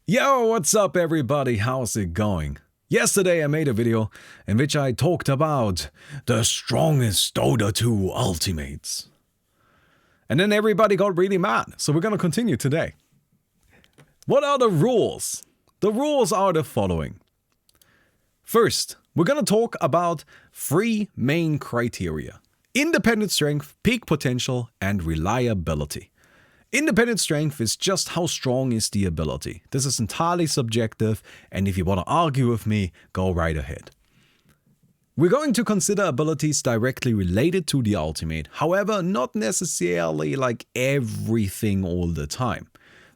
Yo, what's up everybody? How's it going? Yesterday I made a video in which I talked about the strongest Dota 2 ultimates. And then everybody got really mad, so we're gonna continue today. What are the rules? The rules are the following. First, we're gonna talk about 3 main criteria: independent strength, peak potential, and reliability. Independent strength is just how strong is the ability. This is entirely subjective, and if you want to argue with me, go right ahead. We're going to consider abilities directly related to the ultimate, however, not necessarily like everything all the time.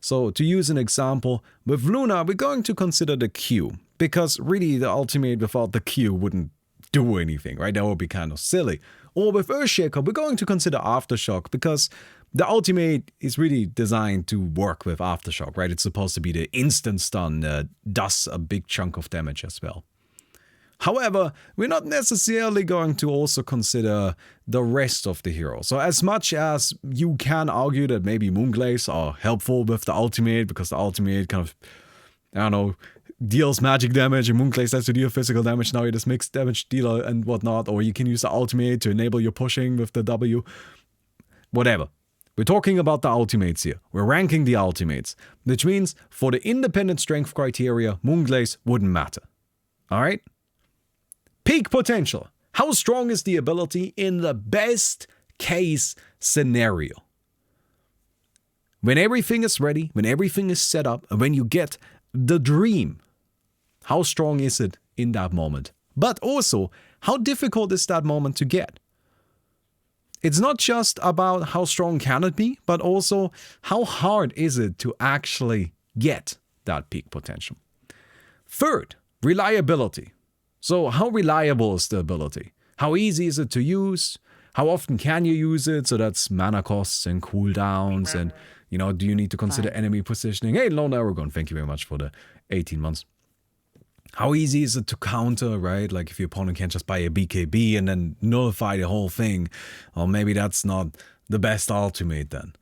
So to use an example, with Luna, we're going to consider the Q, because really the ultimate without the Q wouldn't do anything, right? That would be kind of silly. Or with Earthshaker, we're going to consider Aftershock, because the ultimate is really designed to work with Aftershock, right? It's supposed to be the instant stun that does a big chunk of damage as well. However, we're not necessarily going to also consider the rest of the heroes. So as much as you can argue that maybe Moonglaze are helpful with the ultimate, because the ultimate kind of, I don't know, deals magic damage and Moonglaze has to deal physical damage, now you're this mixed damage dealer and whatnot, or you can use the ultimate to enable your pushing with the W, whatever. We're talking about the ultimates here. We're ranking the ultimates, which means for the independent strength criteria, Moonglaze wouldn't matter. Alright? Peak potential. How strong is the ability in the best case scenario? When everything is ready, when everything is set up, and when you get the dream, how strong is it in that moment? But also, how difficult is that moment to get? It's not just about how strong can it be, but also how hard is it to actually get that peak potential. Third, reliability. So how reliable is the ability? How easy is it to use? How often can you use it? So that's mana costs and cooldowns and, you know, do you need to consider enemy positioning? Hey, Lone Aragon, thank you very much for the 18 months. How easy is it to counter, right? Like if your opponent can't just buy a BKB and then nullify the whole thing. Or maybe that's not the best ultimate then.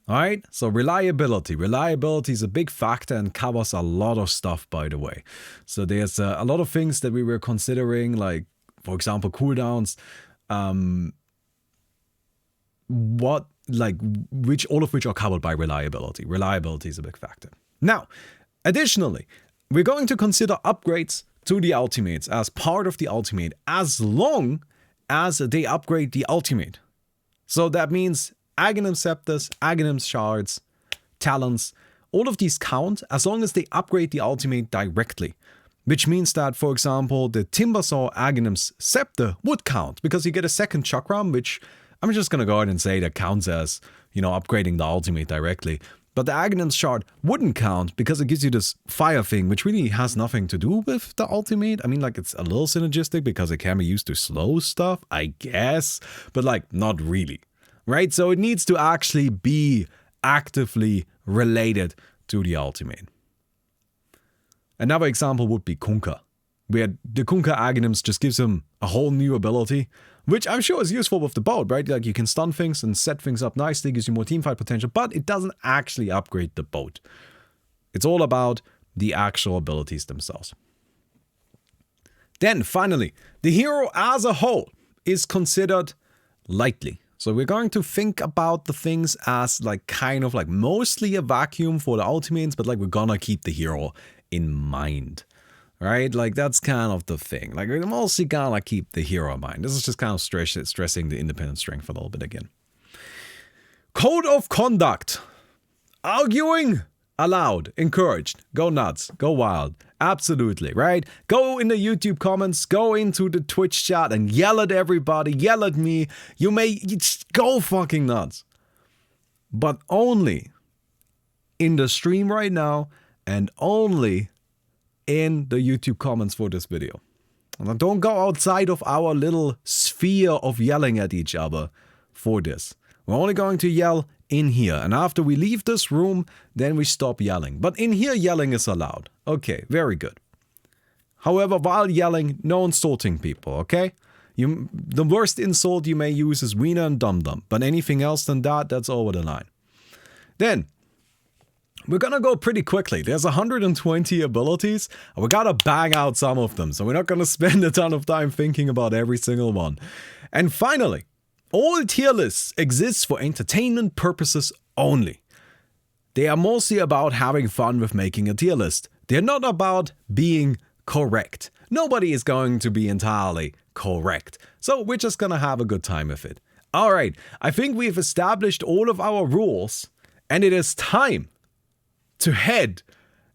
Alright, so reliability. Reliability is a big factor and covers a lot of stuff, by the way. So there's a lot of things that we were considering, like, for example, cooldowns. All of which are covered by reliability. Reliability is a big factor. Now, additionally, we're going to consider upgrades to the ultimates as part of the ultimate, as long as they upgrade the ultimate. So that means Aghanim Scepters, Aghanim Shards, Talons, all of these count as long as they upgrade the ultimate directly. Which means that, for example, the Timbersaw Aghanim's Scepter would count, because you get a second chakram, which I'm just gonna go ahead and say that counts as, you know, upgrading the ultimate directly. But the Aghanim's Shard wouldn't count because it gives you this fire thing, which really has nothing to do with the ultimate. I mean, like, it's a little synergistic because it can be used to slow stuff, I guess, but like, not really, right? So it needs to actually be actively related to the ultimate. Another example would be Kunkka, where the Kunkka Aghanims just gives him a whole new ability, which I'm sure is useful with the boat, right? Like, you can stun things and set things up nicely, gives you more teamfight potential, but it doesn't actually upgrade the boat. It's all about the actual abilities themselves. Then, finally, the hero as a whole is considered lightly. So we're going to think about the things as like kind of like mostly a vacuum for the ultimates, but like we're gonna keep the hero in mind. Right? Like, that's kind of the thing. Like, we're mostly gonna keep the hero in mind. This is just kind of stressing the independent strength a little bit again. Code of conduct. Arguing allowed, encouraged. Go nuts, go wild. Absolutely, right? Go in the YouTube comments, go into the Twitch chat and yell at everybody, yell at me. You just go fucking nuts. But only in the stream right now, and only in the YouTube comments for this video. And don't go outside of our little sphere of yelling at each other for this. We're only going to yell in here, and after we leave this room, then we stop yelling. But in here, yelling is allowed. Okay, very good. However, while yelling, no insulting people, okay? The worst insult you may use is wiener and dum-dum, but anything else than that, that's over the line. Then, We're gonna go pretty quickly. There's 120 abilities, and we gotta bang out some of them, so we're not gonna spend a ton of time thinking about every single one. And finally, all tier lists exist for entertainment purposes only. They are mostly about having fun with making a tier list. They're not about being correct. Nobody is going to be entirely correct, so we're just gonna have a good time with it. Alright, I think we've established all of our rules, and it is time to head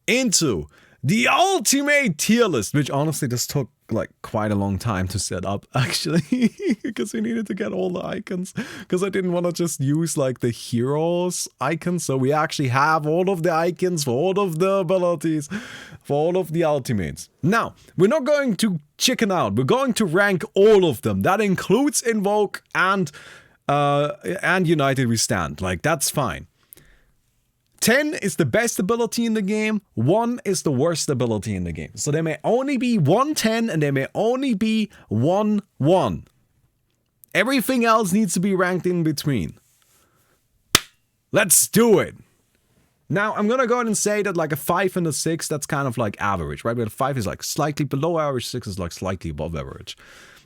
into the ultimate tier list, which honestly just took like quite a long time to set up, actually, because we needed to get all the icons, because I didn't want to just use like the heroes icons, so we actually have all of the icons for all of the abilities, for all of the ultimates. Now, we're not going to chicken out, we're going to rank all of them. That includes Invoke and United We Stand, like that's fine. 10 is the best ability in the game, 1 is the worst ability in the game. So there may only be 1 10 and there may only be 1 1. Everything else needs to be ranked in between. Let's do it! Now, I'm gonna go ahead and say that like a 5 and a 6, that's kind of like average, right? Where a 5 is like slightly below average, 6 is like slightly above average.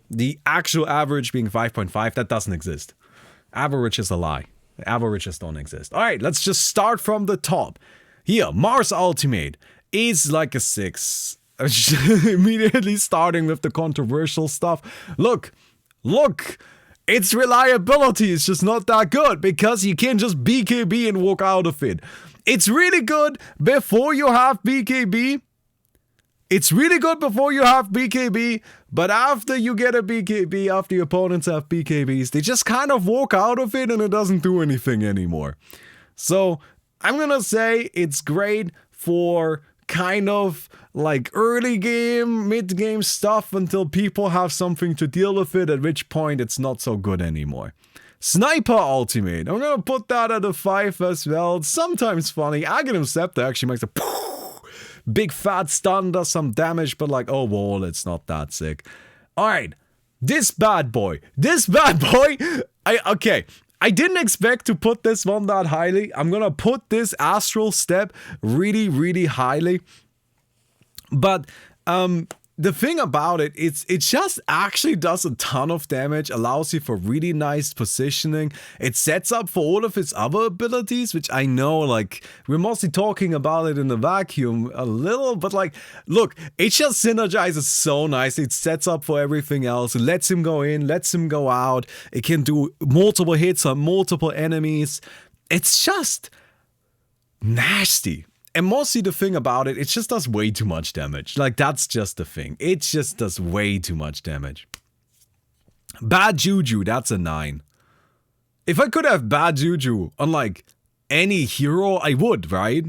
The actual average being 5.5, that doesn't exist. Average is a lie. Averages don't exist. Alright, let's just start from the top. Here, Mars Ultimate is like a 6. Immediately starting with the controversial stuff. Look! Its reliability is just not that good because you can't just BKB and walk out of it. It's really good before you have BKB. It's really good before you have BKB, but after you get a BKB, after your opponents have BKBs, they just kind of walk out of it and it doesn't do anything anymore. So I'm gonna say it's great for kind of like early game, mid game stuff until people have something to deal with it, at which point it's not so good anymore. Sniper Ultimate, I'm gonna put that at a 5 as well. It's sometimes funny. Aghanim Scepter actually makes a big fat stun, does some damage, but like, oh, well, it's not that sick. Alright, this bad boy, I didn't expect to put this one that highly. I'm gonna put this Astral Step really, really highly. But, the thing about it just actually does a ton of damage, allows you for really nice positioning. It sets up for all of its other abilities, which I know, like, we're mostly talking about it in a vacuum a little, but like, look, it just synergizes so nicely. It sets up for everything else. It lets him go in, lets him go out. It can do multiple hits on multiple enemies. It's just nasty. And mostly the thing about it just does way too much damage. Like, that's just the thing. It just does way too much damage. Bad Juju, that's a 9. If I could have Bad Juju on, like, any hero, I would, right?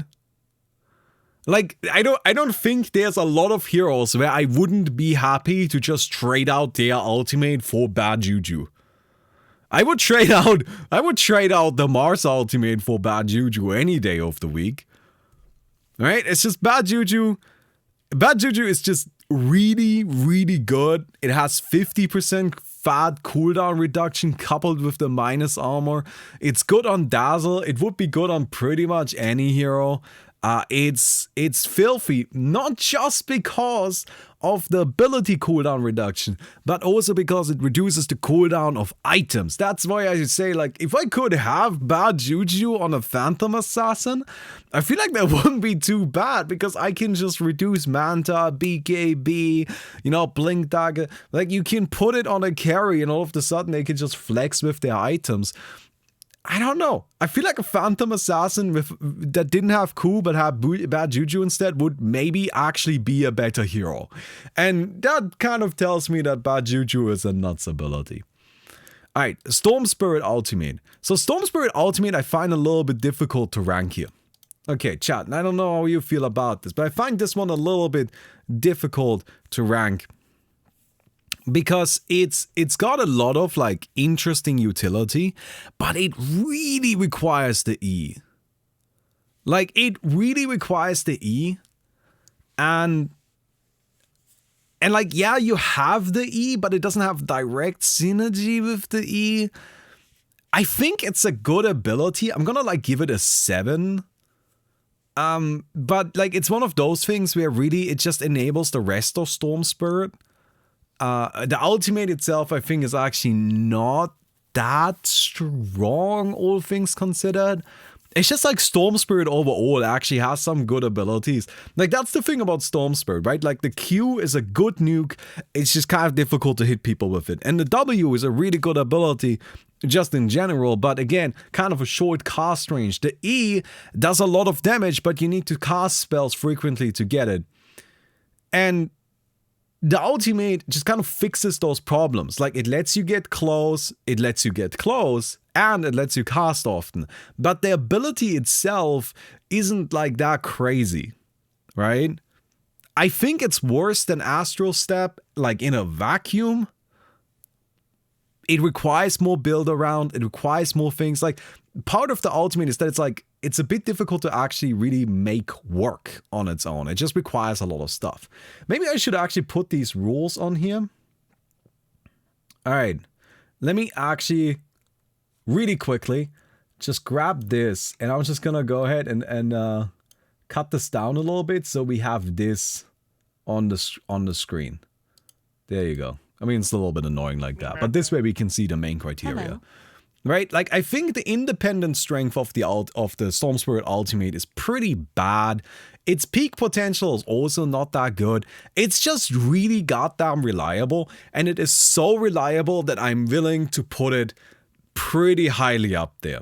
Like, I don't think there's a lot of heroes where I wouldn't be happy to just trade out their ultimate for Bad Juju. I would trade out the Mars ultimate for Bad Juju any day of the week. Right? It's just Bad Juju. Bad Juju is just really, really good. It has 50% fat cooldown reduction coupled with the minus armor. It's good on Dazzle. It would be good on pretty much any hero. It's filthy, not just because of the ability cooldown reduction, but also because it reduces the cooldown of items. That's why I say, like, if I could have Bad Juju on a Phantom Assassin, I feel like that wouldn't be too bad, because I can just reduce Manta, BKB, you know, Blink Dagger. Like, you can put it on a carry and all of a sudden they can just flex with their items. I don't know. I feel like a Phantom Assassin that didn't have Coup but had Bad Juju instead would maybe actually be a better hero. And that kind of tells me that Bad Juju is a nuts ability. Alright, Storm Spirit Ultimate. So Storm Spirit Ultimate I find a little bit difficult to rank here. Okay, chat, I don't know how you feel about this, but I find this one a little bit difficult to rank. Because it's got a lot of like interesting utility, but it really requires the E. Like, it really requires the E. And like, yeah, you have the E, but it doesn't have direct synergy with the E. I think it's a good ability. I'm gonna like give it a 7. But like, it's one of those things where really it just enables the rest of Storm Spirit. The ultimate itself, I think, is actually not that strong, all things considered. It's just like Storm Spirit overall actually has some good abilities. Like, that's the thing about Storm Spirit, right? Like, the Q is a good nuke. It's just kind of difficult to hit people with it. And the W is a really good ability just in general, but again, kind of a short cast range. The E does a lot of damage, but you need to cast spells frequently to get it. And the ultimate just kind of fixes those problems. Like, it lets you get close, and it lets you cast often. But the ability itself isn't like that crazy, right? I think it's worse than Astral Step, like in a vacuum. It requires more build around, it requires more things. Like, part of the ultimate is that it's like, it's a bit difficult to actually really make work on its own. It just requires a lot of stuff. Maybe I should actually put these rules on here. All right, let me actually really quickly just grab this, and I'm just gonna go ahead and cut this down a little bit so we have this on the screen. There you go. I mean, it's a little bit annoying like that, but this way we can see the main criteria. Hello. Right? Like, I think the independent strength of the Storm Spirit Ultimate is pretty bad. Its peak potential is also not that good. It's just really goddamn reliable, and it is so reliable that I'm willing to put it pretty highly up there.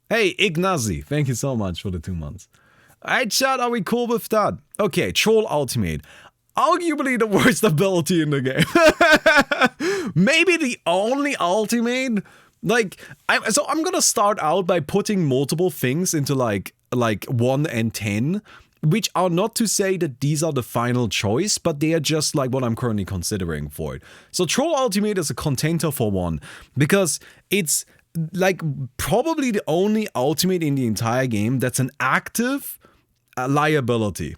Hey, Ignazi, thank you so much for the 2 months. Alright, chat, are we cool with that? Okay, Troll Ultimate. Arguably the worst ability in the game. Maybe the only ultimate. Like, I'm gonna start out by putting multiple things into like 1 and 10, which are not to say that these are the final choice, but they are just like what I'm currently considering for it. So Troll Ultimate is a contender for 1, because it's like probably the only ultimate in the entire game that's an active liability.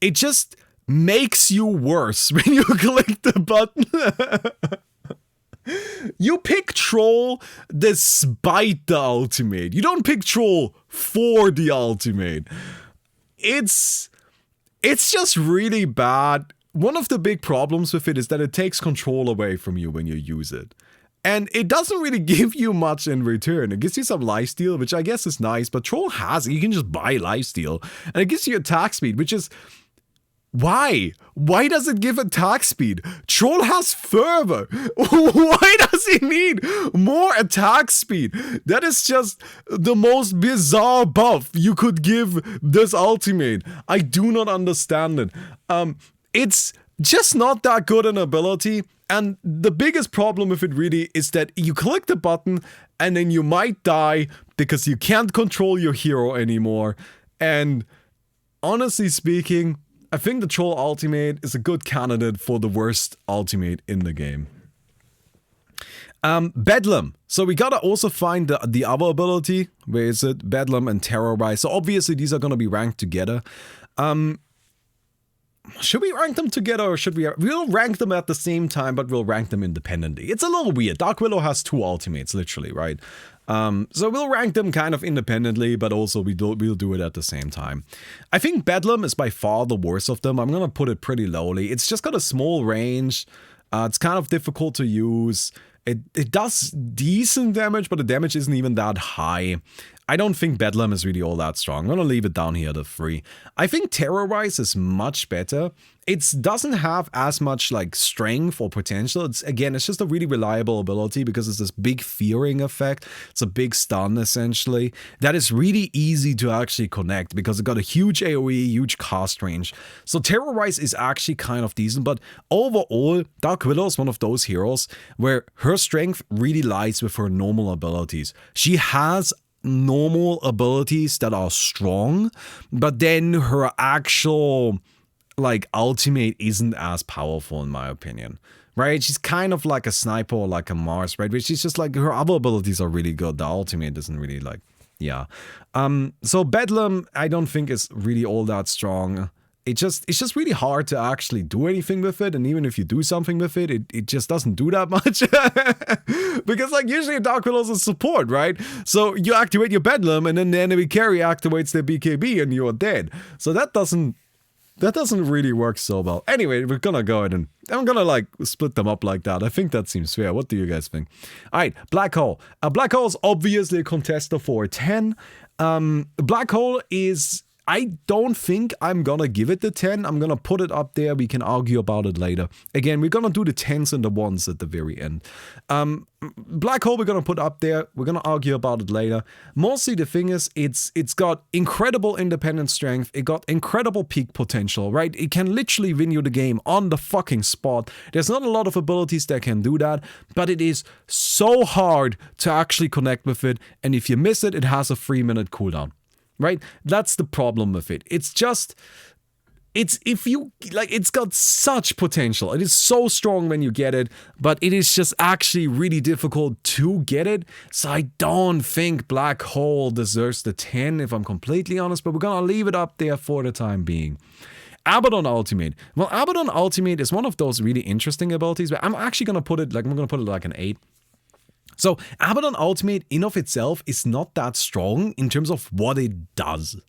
It just makes you worse when you click the button. You pick Troll despite the ultimate. You don't pick Troll for the ultimate. It's just really bad. One of the big problems with it is that it takes control away from you when you use it. And it doesn't really give you much in return. It gives you some lifesteal, which I guess is nice, but Troll has it. You can just buy lifesteal. And it gives you attack speed, which is... Why? Why does it give attack speed? Troll has fervor. Why does he need more attack speed? That is just the most bizarre buff you could give this ultimate. I do not understand it. It's just not that good an ability. And the biggest problem with it really is that you click the button and then you might die because you can't control your hero anymore. And honestly speaking, I think the Troll Ultimate is a good candidate for the worst ultimate in the game. Bedlam. So we gotta also find the other ability. Where is it? Bedlam and Terrorize. So obviously these are gonna be ranked together. Should we rank them together, or should we... We'll rank them at the same time, but we'll rank them independently. It's a little weird. Dark Willow has 2 ultimates, literally, right? So we'll rank them kind of independently, but also we'll do it at the same time. I think Bedlam is by far the worst of them. I'm gonna put it pretty lowly. It's just got a small range. It's kind of difficult to use. It does decent damage, but the damage isn't even that high. I don't think Bedlam is really all that strong. I'm gonna leave it down here at a 3. I think Terrorize is much better. It doesn't have as much like strength or potential. It's just a really reliable ability because it's this big fearing effect. It's a big stun essentially. That is really easy to actually connect because it got a huge AoE, huge cast range. So Terrorize is actually kind of decent, but overall, Dark Willow is one of those heroes where her strength really lies with her normal abilities. She has normal abilities that are strong, but then her actual like ultimate isn't as powerful in my opinion, right? She's kind of like a sniper or like a Mars, right? Which is just like her other abilities are really good. The ultimate isn't really like, yeah. So Bedlam I don't think is really all that strong. it's just really hard to actually do anything with it, and even if you do something with it, it just doesn't do that much. Because like usually a Dark Willow is a support, right? So you activate your Bedlam, and then the enemy carry activates their BKB, and you're dead. So that doesn't really work so well. Anyway, we're gonna go ahead and I'm gonna like split them up like that. I think that seems fair. What do you guys think? Alright, Black Hole. Black Hole is obviously a contester for a 10. Black Hole is... I don't think I'm gonna give it the 10. I'm gonna put it up there. We can argue about it later. Again, we're gonna do the 10s and the 1s at the very end. Black Hole we're gonna put up there. We're gonna argue about it later. Mostly the thing is, it's got incredible independent strength. It got incredible peak potential, right? It can literally win you the game on the fucking spot. There's not a lot of abilities that can do that, but it is so hard to actually connect with it. And if you miss it, it has a 3-minute cooldown. Right? That's the problem with it. It's just, it's got such potential. It is so strong when you get it, but it is just actually really difficult to get it. So I don't think Black Hole deserves the 10, if I'm completely honest, but we're gonna leave it up there for the time being. Abaddon Ultimate. Well, Abaddon Ultimate is one of those really interesting abilities, but I'm actually gonna put it like, an 8. So, Abaddon Ultimate in of itself is not that strong in terms of what it does.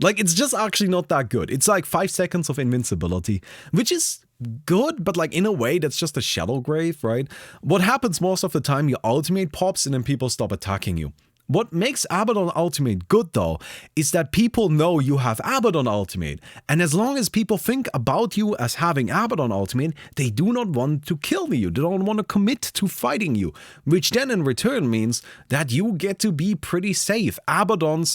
Like, it's just actually not that good. It's like 5 seconds of invincibility, which is good, but like in a way that's just a Shadow Grave, right? What happens most of the time, your ultimate pops and then people stop attacking you. What makes Abaddon Ultimate good though, is that people know you have Abaddon Ultimate, and as long as people think about you as having Abaddon Ultimate, they do not want to kill you, they don't want to commit to fighting you, which then in return means that you get to be pretty safe. Abaddon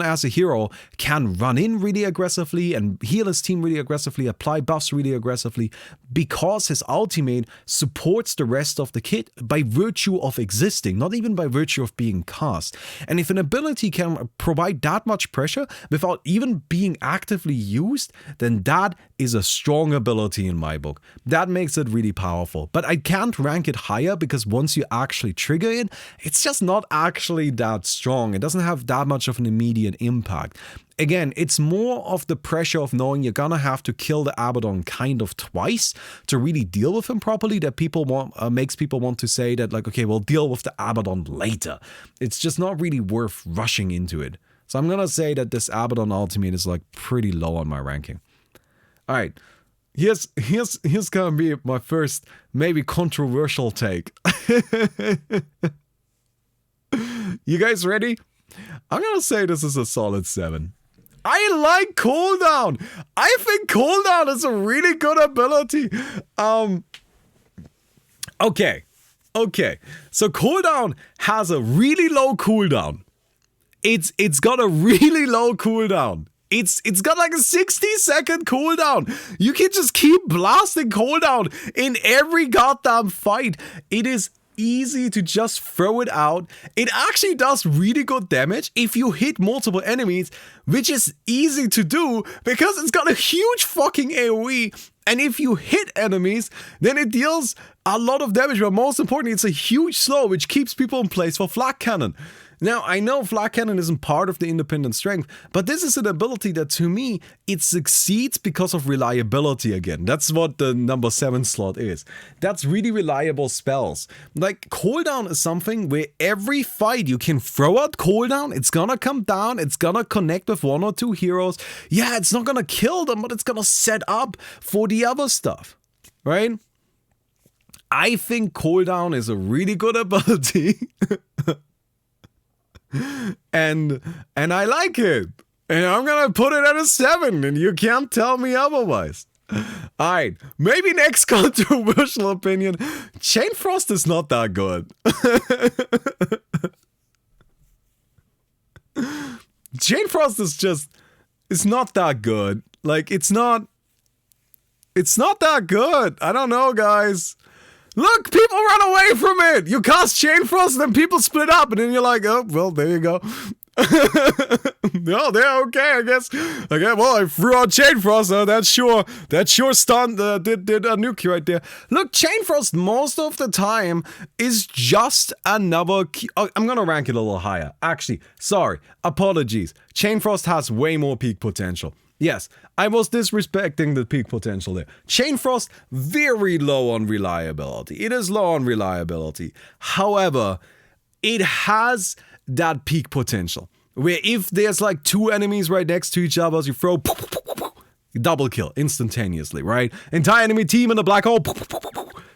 as a hero can run in really aggressively and heal his team really aggressively, apply buffs really aggressively, because his ultimate supports the rest of the kit by virtue of existing, not even by virtue of being cast. And if an ability can provide that much pressure without even being actively used, then that is a strong ability in my book. That makes it really powerful. But I can't rank it higher because once you actually trigger it, it's just not actually that strong. It doesn't have that much of an immediate impact. Again, it's more of the pressure of knowing you're gonna have to kill the Abaddon kind of twice to really deal with him properly that makes people want to say that like, okay, we'll deal with the Abaddon later. It's just not really worth rushing into it. So I'm gonna say that this Abaddon Ultimate is like pretty low on my ranking. All right, here's gonna be my first maybe controversial take. You guys ready? I'm gonna say this is a solid 7. I like Cooldown. I think Cooldown is a really good ability. Okay. So Cooldown has a really low cooldown. It's got a really low cooldown. It's got like a 60-second cooldown. You can just keep blasting cooldown in every goddamn fight. It is easy to just throw it out. It actually does really good damage if you hit multiple enemies, which is easy to do because it's got a huge fucking AoE. And if you hit enemies, then it deals a lot of damage, but most importantly, it's a huge slow, which keeps people in place for Flak Cannon. Now, I know Flak Cannon isn't part of the independent strength, but this is an ability that, to me, it succeeds because of reliability again. That's what the number 7 slot is. That's really reliable spells. Like, cooldown is something where every fight you can throw out cooldown, it's gonna come down, it's gonna connect with 1 or 2 heroes. Yeah, it's not gonna kill them, but it's gonna set up for the other stuff, right? I think cooldown is a really good ability. And I like it. And I'm gonna put it at a 7, and you can't tell me otherwise. Alright, maybe next controversial opinion. Chain Frost is not that good. Chain Frost is just... it's not that good. Like, it's not that good. I don't know, guys. Look, people run away from it. You cast Chain Frost, and then people split up, and then you're like, oh, well, there you go. No, they're okay, I guess. Okay, well, I threw out Chain Frost. That sure stunned, did a nuke right there. Look, Chain Frost most of the time is just another key. Oh, I'm gonna rank it a little higher. Actually, sorry, apologies. Chain Frost has way more peak potential. Yes, I was disrespecting the peak potential there. Chain Frost, very low on reliability. It is low on reliability. However, it has that peak potential. Where if there's like two enemies right next to each other, you throw double kill instantaneously, right? Entire enemy team in the black hole,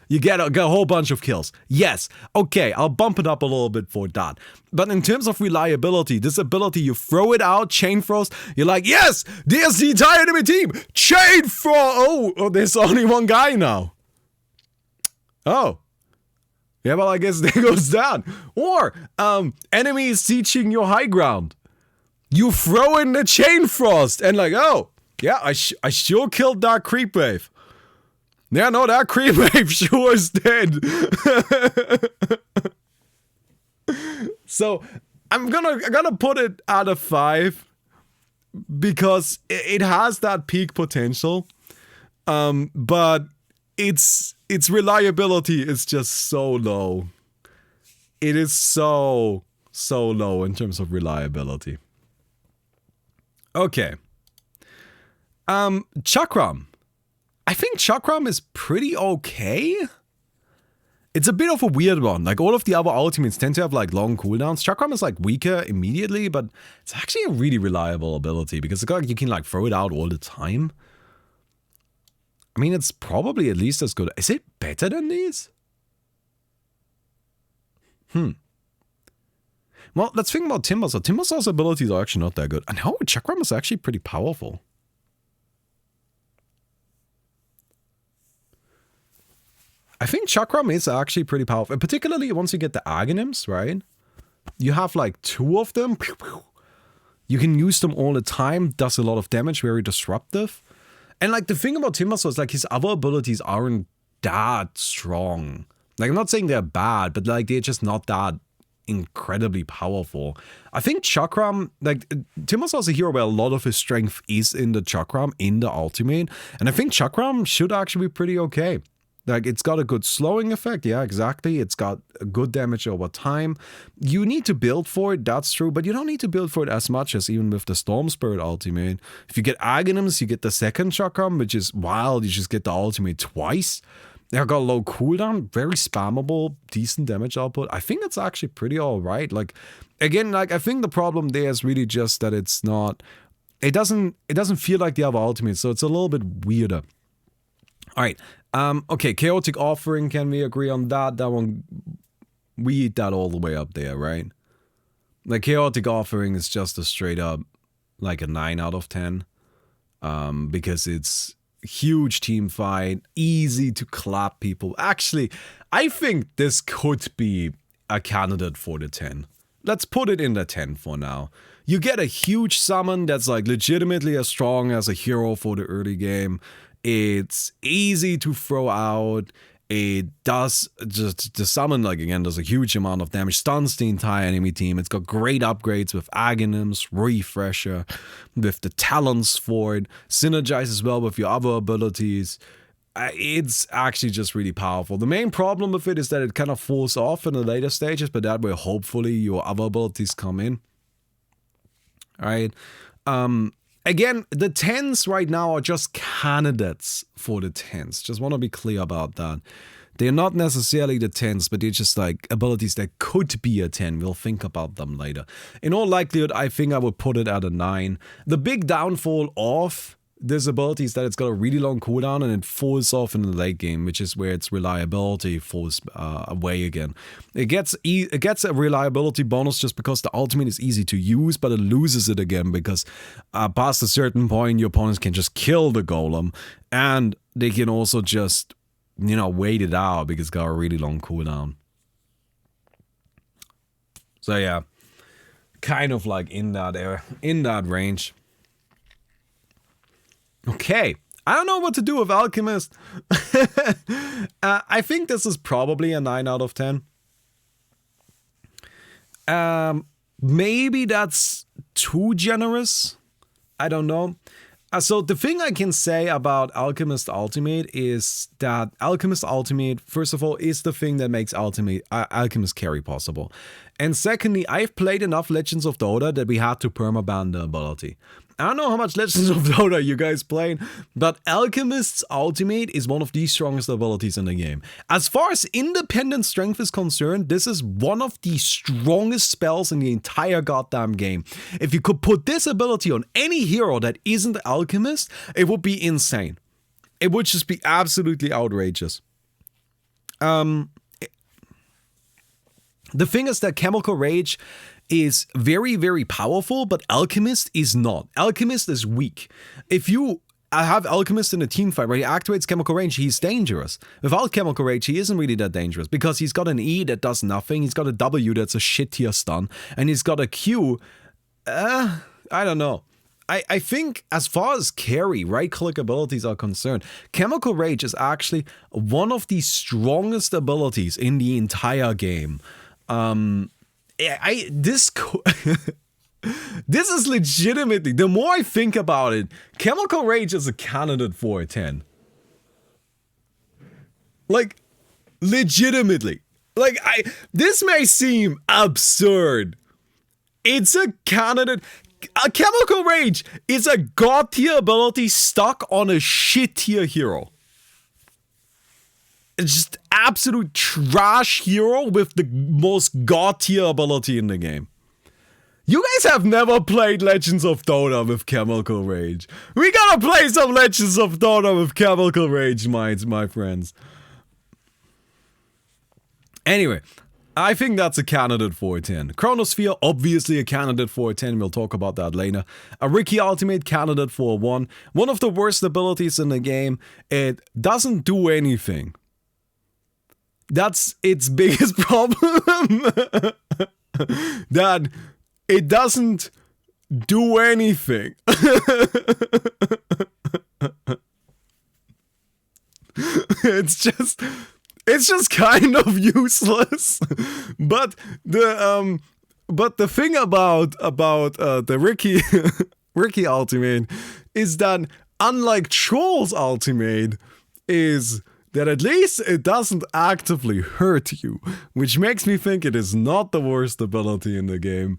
you get a whole bunch of kills. Yes, okay, I'll bump it up a little bit for that. But in terms of reliability, this ability, you throw it out, Chain Frost, you're like, yes, there's the entire enemy team, Chain Frost. Oh, there's only one guy now. Oh. Yeah, well, I guess there goes down. Or, enemies sieging your high ground. You throw in the Chain Frost and like, oh, yeah, I sure killed that creep wave. Yeah, no, that creep wave sure is dead. So, I'm gonna put it at a 5 because it has that peak potential. But its reliability is just so low. It is so low in terms of reliability. Okay. Chakram. I think Chakram is pretty okay. It's a bit of a weird one. Like all of the other ultimates tend to have like long cooldowns. Chakram is like weaker immediately, but it's actually a really reliable ability because you can like throw it out all the time. I mean, it's probably at least as good. Is it better than these? Well, let's think about Timbersaw. Timbersaw's abilities are actually not that good. And how Chakram is actually pretty powerful. I think Chakram is actually pretty powerful. Particularly once you get the Aghanim's, right? You have like 2 of them. You can use them all the time. Does a lot of damage, very disruptive. And like the thing about Timbersaw is like his other abilities aren't that strong. Like I'm not saying they're bad, but like they're just not that incredibly powerful. I think Chakram, like Timbersaw is a hero where a lot of his strength is in the Chakram, in the ultimate. And I think Chakram should actually be pretty okay. Like, it's got a good slowing effect. Yeah, exactly. It's got a good damage over time. You need to build for it, that's true, but you don't need to build for it as much as even with the Storm Spirit ultimate. If you get Aghanims, you get the second Chakram, which is wild. You just get the ultimate twice. They've got low cooldown, very spammable, decent damage output. I think that's actually pretty alright. Like, again, like, I think the problem there is really just that it's not... It doesn't feel like the other ultimates, so it's a little bit weirder. Alright. Okay, Chaotic Offering, can we agree on that? That one, we eat that all the way up there, right? Like, Chaotic Offering is just a straight up, like a 9 out of 10. Because it's huge team fight, easy to clap people. Actually, I think this could be a candidate for the 10. Let's put it in the 10 for now. You get a huge summon that's like legitimately as strong as a hero for the early game. It's easy to throw out. It does, just the summon, like, again, does a huge amount of damage, stuns the entire enemy team. It's got great upgrades with Aghanims, Refresher, with the talents for it, synergizes well with your other abilities. It's actually just really powerful. The main problem with it is that it kind of falls off in the later stages, but that way, hopefully, your other abilities come in. Alright. Again, the 10s right now are just candidates for the 10s. Just want to be clear about that. They're not necessarily the 10s, but they're just like abilities that could be a 10. We'll think about them later. In all likelihood, I think I would put it at a 9. The big downfall of this ability is that it's got a really long cooldown and it falls off in the late game, which is where its reliability falls away again. It gets a reliability bonus just because the ultimate is easy to use, but it loses it again because past a certain point, your opponents can just kill the golem, and they can also just, you know, wait it out because it's got a really long cooldown. So yeah, kind of like in that range. Okay, I don't know what to do with Alchemist. I think this is probably a 9 out of 10. Maybe that's too generous. I don't know. So the thing I can say about Alchemist Ultimate is that Alchemist Ultimate, first of all, is the thing that makes Alchemist carry possible. And secondly, I've played enough Legends of Dota that we had to permaban the ability. I don't know how much Legends of Dota you guys played, but Alchemist's ultimate is one of the strongest abilities in the game. As far as independent strength is concerned, this is one of the strongest spells in the entire goddamn game. If you could put this ability on any hero that isn't Alchemist, it would be insane. It would just be absolutely outrageous. The thing is that Chemical Rage is very, very powerful, but Alchemist is not. Alchemist is weak. If you have Alchemist in a team fight where he activates Chemical Rage, he's dangerous. Without Chemical Rage, he isn't really that dangerous because he's got an E that does nothing, he's got a W that's a shit tier stun, and he's got a Q. I don't know. I think as far as carry, right-click abilities are concerned, Chemical Rage is actually one of the strongest abilities in the entire game. This is legitimately, the more I think about it, Chemical Rage is a candidate for a 10. Like, legitimately. Like, this may seem absurd. It's a candidate. A Chemical Rage is a god tier ability stuck on a shit tier hero. It's just absolute trash hero with the most god tier ability in the game. You guys have never played Legends of Dota with Chemical Rage. We gotta play some Legends of Dota with Chemical Rage, my friends. Anyway, I think that's a candidate for a 10. Chronosphere, obviously a candidate for a 10. We'll talk about that later. A Riki ultimate, candidate for a 1. One of the worst abilities in the game. It doesn't do anything. That's its biggest problem. That it doesn't do anything. It's just kind of useless. But the thing about the Riki ultimate is that unlike Troll's ultimate is that at least it doesn't actively hurt you, which makes me think it is not the worst ability in the game.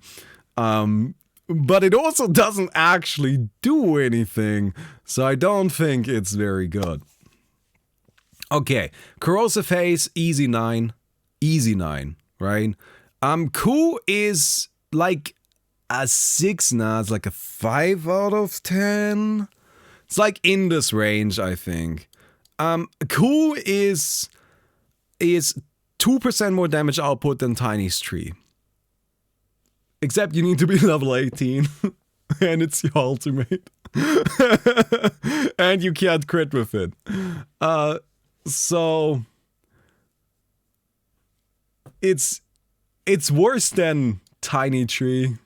But it also doesn't actually do anything, so I don't think it's very good. Okay, Corrosive Haze, easy 9. Easy 9, right? Q is like a 6 now, it's like a 5 out of 10. It's like in this range, I think. Q is 2% more damage output than Tiny's tree. Except you need to be level 18. And it's your ultimate. And you can't crit with it. So it's worse than Tiny Tree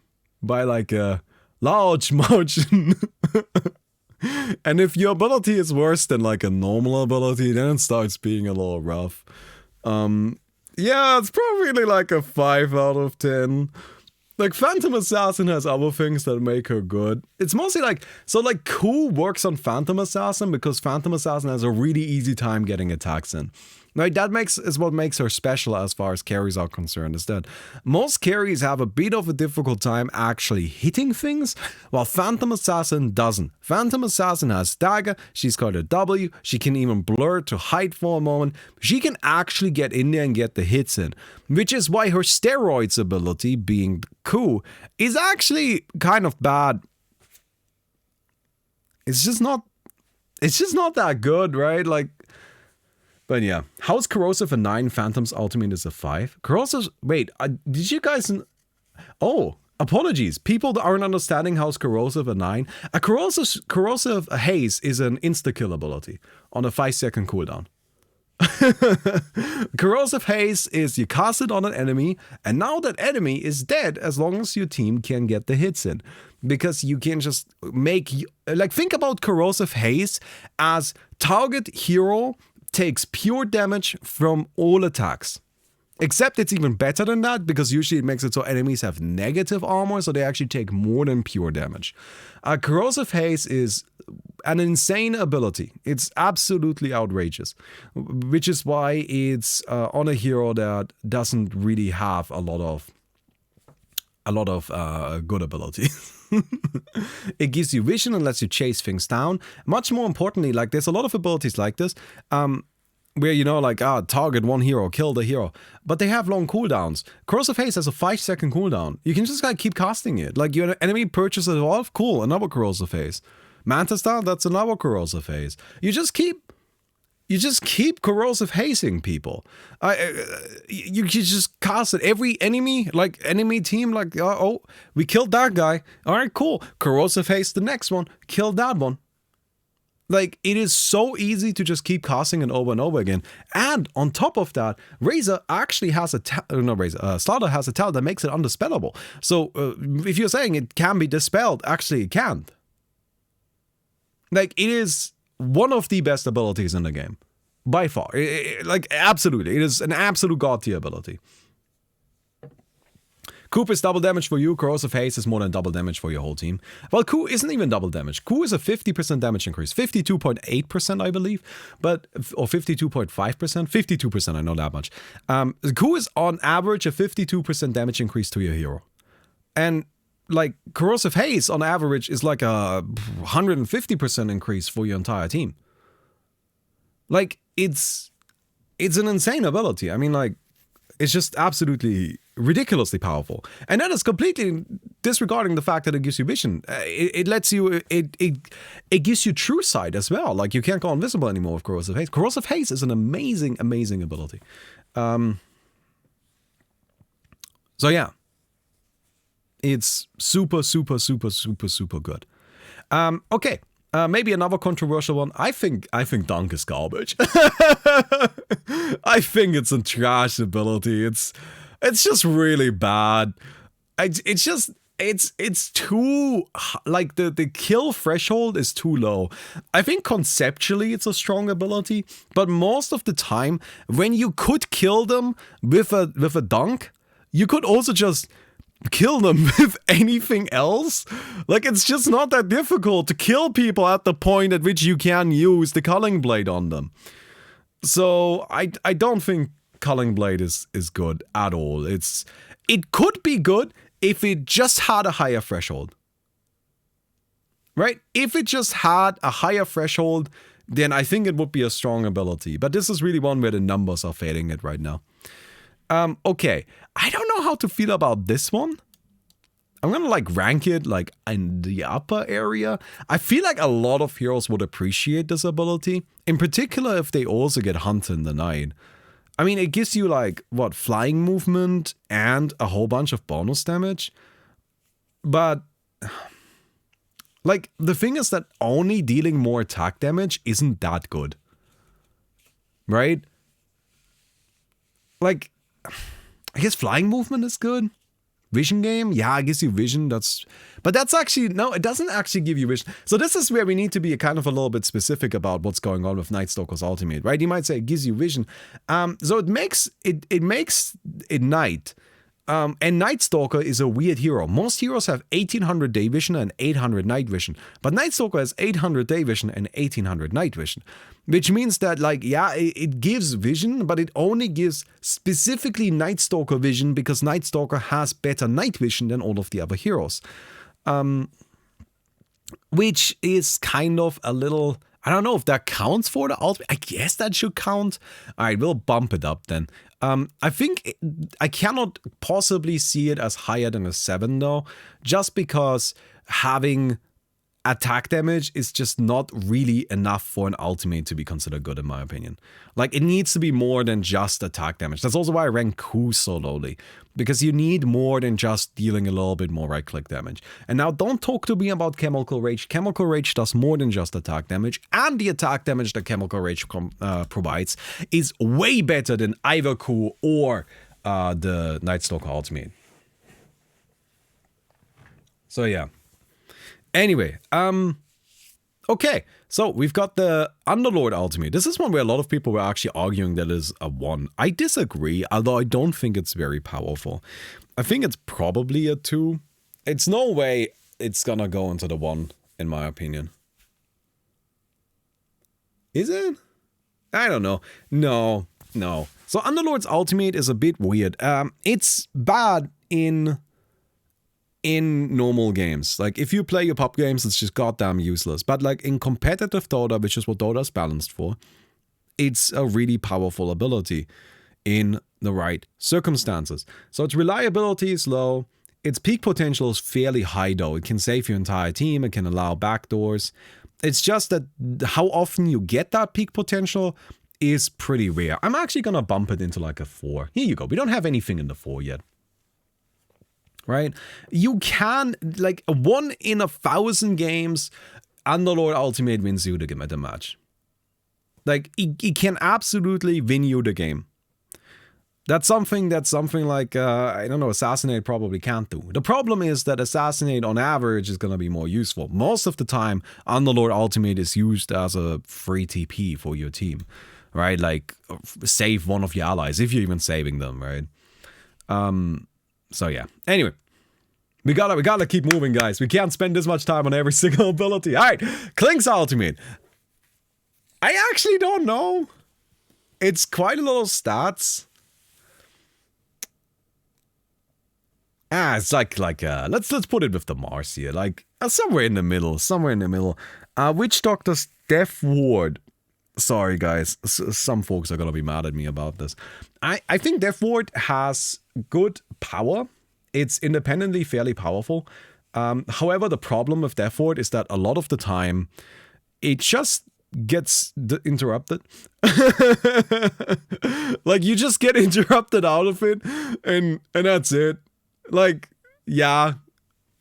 by like a large margin. And if your ability is worse than like a normal ability, then it starts being a little rough. Yeah, it's probably like a 5 out of 10. Like, Phantom Assassin has other things that make her good. It's mostly like, so like Q works on Phantom Assassin because Phantom Assassin has a really easy time getting attacks in. Right, that is what makes her special as far as carries are concerned, is that most carries have a bit of a difficult time actually hitting things, while Phantom Assassin doesn't. Phantom Assassin has dagger, she's got a W, she can even blur to hide for a moment, she can actually get in there and get the hits in, which is why her steroids ability, being Q, is actually kind of bad. It's just not that good, right? Like, but yeah, how's Corrosive a 9? Phantom's ultimate is a 5. Corrosive, wait, did you guys? Oh, apologies. People that aren't understanding how's Corrosive a 9. A corrosive haze is an insta-kill ability on a 5-second cooldown. Corrosive haze is you cast it on an enemy, and now that enemy is dead as long as your team can get the hits in. Because you can just make, like, think about Corrosive haze as target hero takes pure damage from all attacks. Except it's even better than that, because usually it makes it so enemies have negative armor, so they actually take more than pure damage. Corrosive Haze is an insane ability. It's absolutely outrageous, which is why it's on a hero that doesn't really have a lot of good abilities. It gives you vision and lets you chase things down. Much more importantly, like there's a lot of abilities like this, where you know, like target one hero, kill the hero, but they have long cooldowns. Corrosive Haze has a 5-second cooldown. You can just like keep casting it. Like your enemy purchases it off, cool, another Corrosive Haze. Mantis down, that's another Corrosive Haze. You just keep corrosive hazing people. You just cast it. Every enemy team, like, oh, we killed that guy. All right, cool. Corrosive haze the next one. Kill that one. Like, it is so easy to just keep casting it over and over again. And on top of that, Razor actually has Slardar has a talent that makes it undispellable. So if you're saying it can be dispelled, actually it can't. Like, it is one of the best abilities in the game. By far. Like, absolutely. It is an absolute god tier ability. Coop is double damage for you. Corrosive Haze is more than double damage for your whole team. Well, Coup isn't even double damage. Coup is a 50% damage increase. 52.8%, I believe. Or 52.5%. 52%, I know that much. Coup is on average a 52% damage increase to your hero. And like, Corrosive Haze on average is like a 150% increase for your entire team. Like, it's an insane ability. I mean, like, it's just absolutely ridiculously powerful. And that is completely disregarding the fact that it gives you vision. It lets you, it gives you true sight as well. like, you can't go invisible anymore with Corrosive Haze. Corrosive Haze is an amazing, amazing ability. So yeah. It's super, super, super, super, super good. Okay. Maybe another controversial one. I think Dunk is garbage. I think it's a trash ability. It's just really bad. It's too, like, the kill threshold is too low. I think conceptually it's a strong ability, but most of the time when you could kill them with a dunk, you could also just kill them with anything else. Like, it's just not that difficult to kill people at the point at which you can use the Culling Blade on them. So I don't think Culling Blade is good at all. It could be good if it just had a higher threshold. Right? If it just had a higher threshold, then I think it would be a strong ability. But this is really one where the numbers are failing it right now. Okay, I don't know how to feel about this one. I'm gonna like rank it like in the upper area. I feel like a lot of heroes would appreciate this ability, in particular if they also get Hunt in the Night. I mean, it gives you like, what, flying movement and a whole bunch of bonus damage. But like, the thing is that only dealing more attack damage isn't that good. Right? Like, I guess flying movement is good. Vision game, yeah, it gives you vision. But that's actually, no, it doesn't actually give you vision. So this is where we need to be kind of a little bit specific about what's going on with Night Stalker's ultimate, right? You might say it gives you vision. So it makes it night. And Night Stalker is a weird hero. Most heroes have 1800 day vision and 800 night vision. But Night Stalker has 800 day vision and 1800 night vision. Which means that, like, yeah, it gives vision, but it only gives specifically Night Stalker vision because Night Stalker has better night vision than all of the other heroes. Which is kind of a little, I don't know if that counts for the ultimate. I guess that should count. All right, we'll bump it up then. I think I cannot possibly see it as higher than a 7 though, just because having attack damage is just not really enough for an ultimate to be considered good, in my opinion. Like, it needs to be more than just attack damage. That's also why I rank Coup so lowly, because you need more than just dealing a little bit more right-click damage. And now, don't talk to me about Chemical Rage. Chemical Rage does more than just attack damage, and the attack damage that Chemical Rage provides is way better than either Coup or the Night Stalker ultimate. So yeah. Anyway, okay, so we've got the Underlord ultimate. This is one where a lot of people were actually arguing that is a 1. I disagree, although I don't think it's very powerful. I think it's probably a 2. It's no way it's gonna go into the 1, in my opinion. Is it? I don't know. No. So Underlord's ultimate is a bit weird. It's bad in in normal games. Like, if you play your pop games, it's just goddamn useless. But, like, in competitive Dota, which is what Dota's balanced for, it's a really powerful ability in the right circumstances. So its reliability is low. Its peak potential is fairly high, though. It can save your entire team. It can allow backdoors. It's just that how often you get that peak potential is pretty rare. I'm actually going to bump it into like a 4. Here you go. We don't have anything in the 4 yet. Right? You can, like, 1 in 1,000 games, Underlord Ultimate wins you the match. Like, he can absolutely win you the game. That's something like, I don't know, Assassinate probably can't do. The problem is that Assassinate on average is going to be more useful. Most of the time, Underlord Ultimate is used as a free TP for your team, right? Like, save one of your allies, if you're even saving them, right? So yeah. Anyway, we gotta keep moving, guys. We can't spend this much time on every single ability. All right, Klink's Ultimate. I actually don't know. It's quite a lot of stats. It's like let's put it with the Mars here, like somewhere in the middle. Witch Doctor's Death Ward. Sorry, guys, some folks are gonna be mad at me about this. I think Death Ward has good power. It's independently fairly powerful. However, the problem with Death Ward is that a lot of the time it just gets interrupted. Like, you just get interrupted out of it, and that's it. Like, yeah,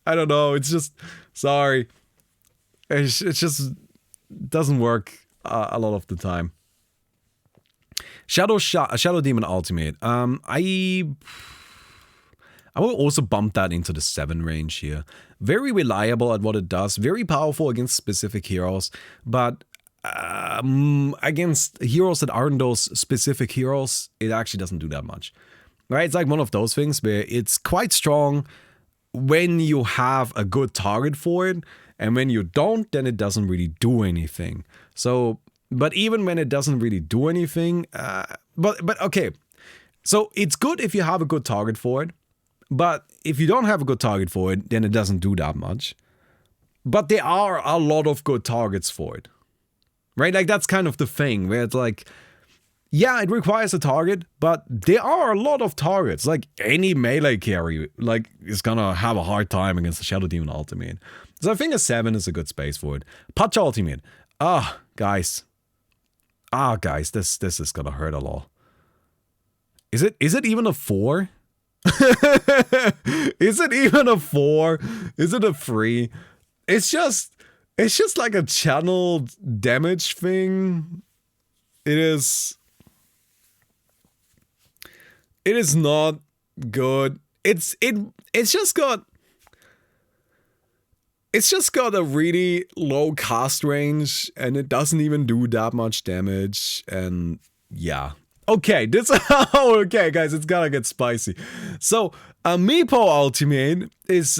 I don't know. It's just, sorry. It just doesn't work a lot of the time. Shadow Demon Ultimate. I will also bump that into the 7 range here. Very reliable at what it does. Very powerful against specific heroes. But against heroes that aren't those specific heroes, it actually doesn't do that much. Right? It's like one of those things where it's quite strong when you have a good target for it, and when you don't, then it doesn't really do anything. So, but even when it doesn't really do anything, but okay. So it's good if you have a good target for it, but if you don't have a good target for it, then it doesn't do that much. But there are a lot of good targets for it. Right? Like, that's kind of the thing where it's like, yeah, it requires a target, but there are a lot of targets. Like, any melee carry, like, is gonna have a hard time against the Shadow Demon Ultimate. So I think a 7 is a good space for it. Patch Ultimate. Guys, this is gonna hurt a lot. Is it even a 4? Is it even a 4? Is it a 3? It's just like a channeled damage thing. It is not good. It's just got a really low cast range, and it doesn't even do that much damage. And yeah, okay, okay, guys, it's gotta get spicy. So Meepo Ultimate is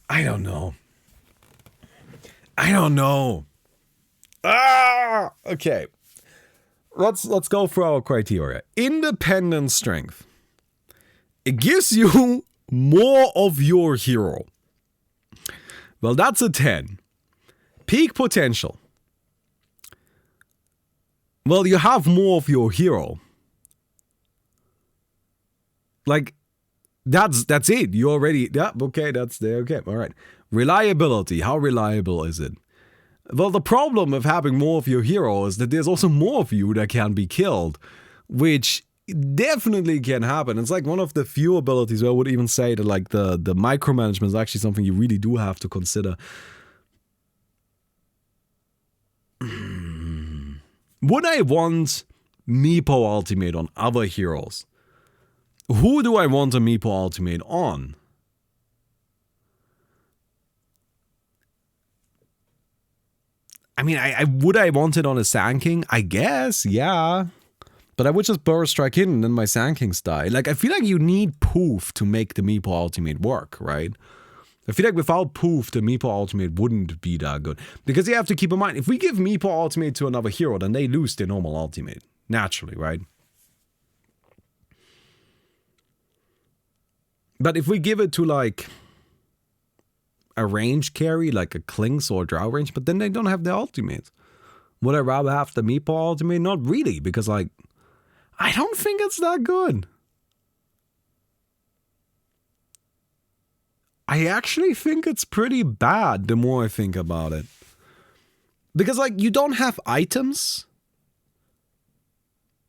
I don't know. Okay. Let's go through our criteria. Independent strength. It gives you more of your hero. Well, that's a 10. Peak potential. Well, you have more of your hero. Like, that's it. You already, yeah, okay, that's there. Okay, all right. Reliability. How reliable is it? Well, the problem with having more of your hero is that there's also more of you that can be killed, which definitely can happen. It's like one of the few abilities where I would even say that, like, the micromanagement is actually something you really do have to consider. Would I want Meepo Ultimate on other heroes? Who do I want a Meepo Ultimate on? I mean, would I want it on a Sand King? I guess, yeah. But I would just Burrow Strike in and then my Sand Kings die. Like, I feel like you need Poof to make the Meepo Ultimate work, right? I feel like without Poof, the Meepo Ultimate wouldn't be that good. Because you have to keep in mind, if we give Meepo Ultimate to another hero, then they lose their normal Ultimate. Naturally, right? But if we give it to like a range carry, like a Klings or Drow range, but then they don't have the ultimate. Would I rather have the Meepo ultimate? Not really, because like, I don't think it's that good. I actually think it's pretty bad the more I think about it. Because like, you don't have items.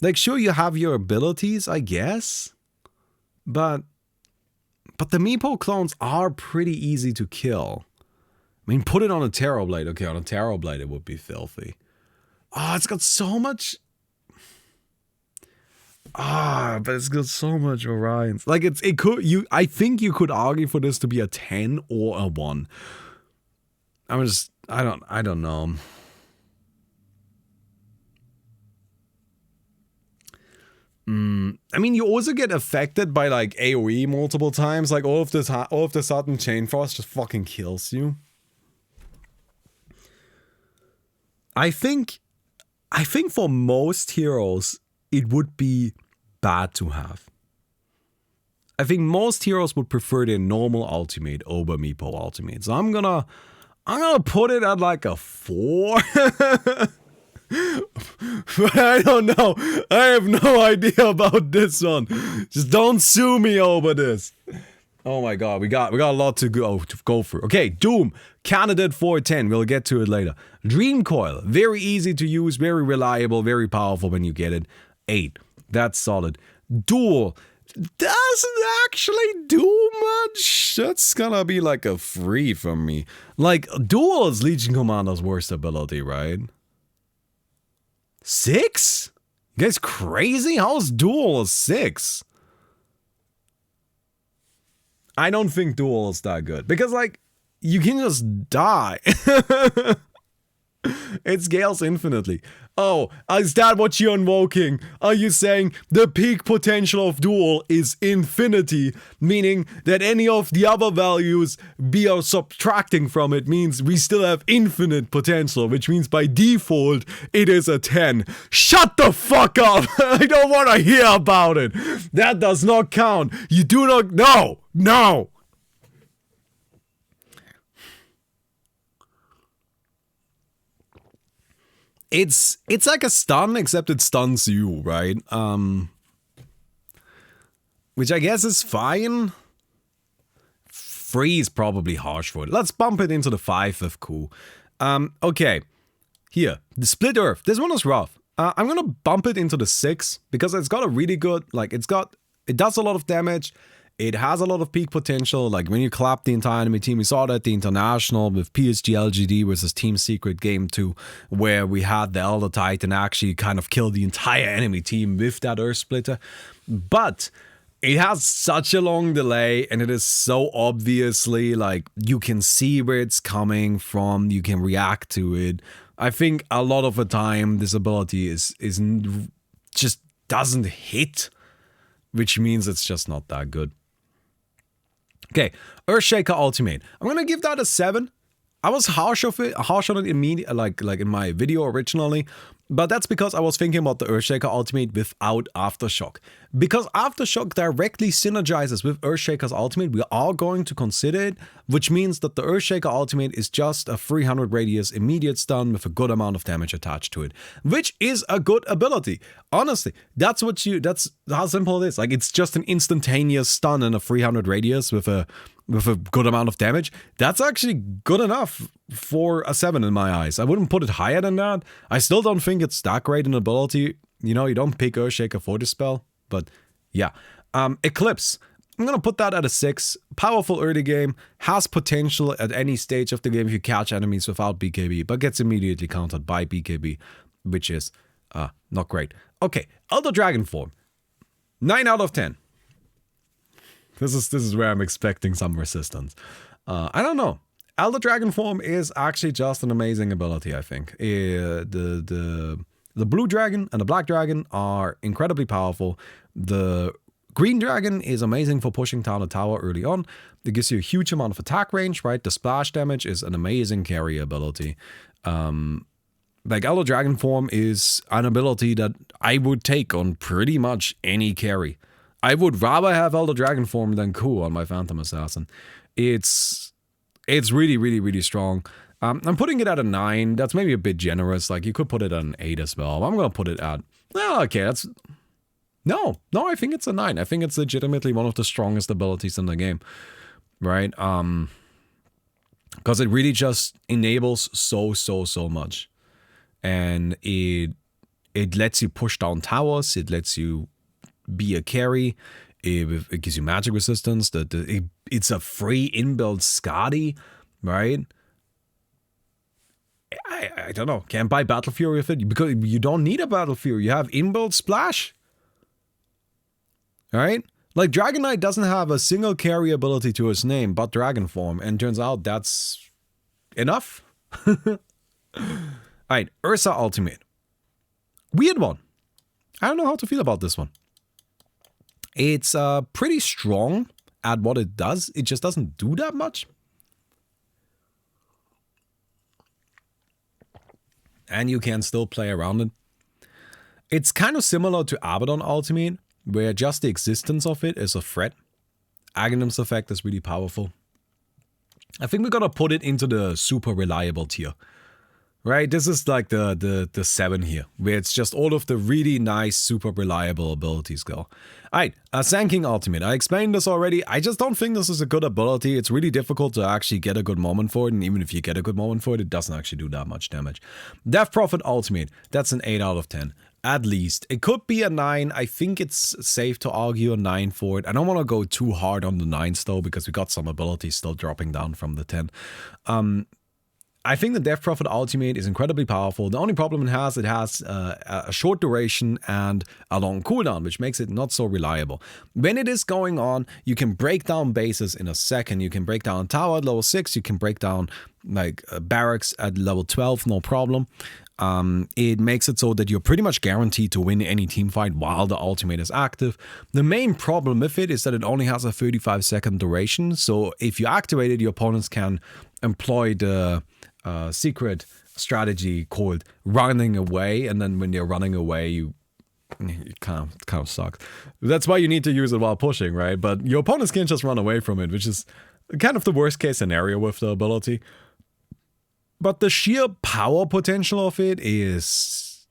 Like, sure, you have your abilities, I guess. But the Meepo clones are pretty easy to kill. I mean, put it on a Tarot Blade. Okay, on a Tarot Blade it would be filthy. Oh, it's got so much... but it's got so much Orions. Like, I think you could argue for this to be a 10 or a 1. I don't know. I mean, you also get affected by like AoE multiple times. Like all of the sudden, Chain Frost just fucking kills you. I think for most heroes, it would be bad to have. I think most heroes would prefer their normal ultimate over Meepo ultimate. So I'm gonna put it at like a 4. But I don't know. I have no idea about this one. Just don't sue me over this. Oh my god, we got a lot to go through. Okay, Doom, candidate for 10. We'll get to it later. Dream Coil, very easy to use, very reliable, very powerful when you get it. 8. That's solid. Duel doesn't actually do much. That's gonna be like a 3 from me. Like, Duel is Legion Commander's worst ability, right? 6? You guys crazy? How's Duel a 6? I don't think Duel is that good. Because, like, you can just die. It scales infinitely. Oh, is that what you're invoking? Are you saying the peak potential of Duel is infinity, meaning that any of the other values we are subtracting from it means we still have infinite potential, which means by default it is a 10. Shut the fuck up! I don't want to hear about it. That does not count. You do not... No! It's like a stun, except it stuns you, right? Which I guess is fine. 3 is probably harsh for it. Let's bump it into the 5 if cool. Okay. Here, the Split Earth. This one is rough. I'm gonna bump it into the 6 because it's got a really good, like, it does a lot of damage. It has a lot of peak potential. Like when you clap the entire enemy team, we saw that the International with PSG LGD versus Team Secret Game 2, where we had the Elder Titan actually kind of kill the entire enemy team with that Earth Splitter. But it has such a long delay, and it is so obviously like you can see where it's coming from, you can react to it. I think a lot of the time this ability is just doesn't hit, which means it's just not that good. Okay, Earthshaker Ultimate. I'm gonna give that a 7. I was harsh on it immediately, like in my video originally, but that's because I was thinking about the Earthshaker Ultimate without Aftershock. Because Aftershock directly synergizes with Earthshaker's Ultimate, we are going to consider it, which means that the Earthshaker Ultimate is just a 300 radius immediate stun with a good amount of damage attached to it, which is a good ability. Honestly, that's how simple it is. Like, it's just an instantaneous stun in a 300 radius with a good amount of damage. That's actually good enough for a 7 in my eyes. I wouldn't put it higher than that. I still don't think it's that great an ability. You know, you don't pick Earthshaker for this spell, but yeah. Eclipse. I'm gonna put that at a 6. Powerful early game, has potential at any stage of the game if you catch enemies without BKB, but gets immediately countered by BKB, which is not great. Okay, Elder Dragon Form. 9 out of 10. This is where I'm expecting some resistance. I don't know. Elder Dragon Form is actually just an amazing ability, I think. The blue dragon and the black dragon are incredibly powerful. The green dragon is amazing for pushing down a tower early on. It gives you a huge amount of attack range, right? The splash damage is an amazing carry ability. Like, Elder Dragon Form is an ability that I would take on pretty much any carry. I would rather have Elder Dragon form than Ku on my Phantom Assassin. It's really, really, really strong. I'm putting it at a 9. That's maybe a bit generous. Like, you could put it at an 8 as well. I'm going to put it at... Well, okay, that's... No, I think it's a 9. I think it's legitimately one of the strongest abilities in the game. Right? Because it really just enables so much. And it lets you push down towers. It lets you be a carry. It gives you magic resistance. It's a free inbuilt Skadi, right? I don't know. Can't buy Battle Fury with it because you don't need a Battle Fury. You have inbuilt Splash. All right? Like, Dragon Knight doesn't have a single carry ability to his name but Dragon Form, and turns out that's enough. Alright, Ursa Ultimate. Weird one. I don't know how to feel about this one. It's pretty strong at what it does. It just doesn't do that much. And you can still play around it. It's kind of similar to Abaddon Ultimate, where just the existence of it is a threat. Aghanim's effect is really powerful. I think we're gonna put it into the super reliable tier. Right? This is like the 7 here, where it's just all of the really nice, super reliable abilities go. Alright, Sand King Ultimate. I explained this already. I just don't think this is a good ability. It's really difficult to actually get a good moment for it, and even if you get a good moment for it, it doesn't actually do that much damage. Death Prophet Ultimate. That's an 8 out of 10. At least. It could be a 9. I think it's safe to argue a 9 for it. I don't want to go too hard on the 9s though, because we got some abilities still dropping down from the 10. I think the Death Prophet Ultimate is incredibly powerful. The only problem it has a short duration and a long cooldown, which makes it not so reliable. When it is going on, you can break down bases in a second. You can break down a tower at level 6. You can break down like barracks at level 12, no problem. It makes it so that you're pretty much guaranteed to win any team fight while the ultimate is active. The main problem with it is that it only has a 35-second duration. So if you activate it, your opponents can employ the secret strategy called running away, and then when they're running away, it kind of sucks. That's why you need to use it while pushing, right? But your opponents can't just run away from it, which is kind of the worst case scenario with the ability. But the sheer power potential of it is,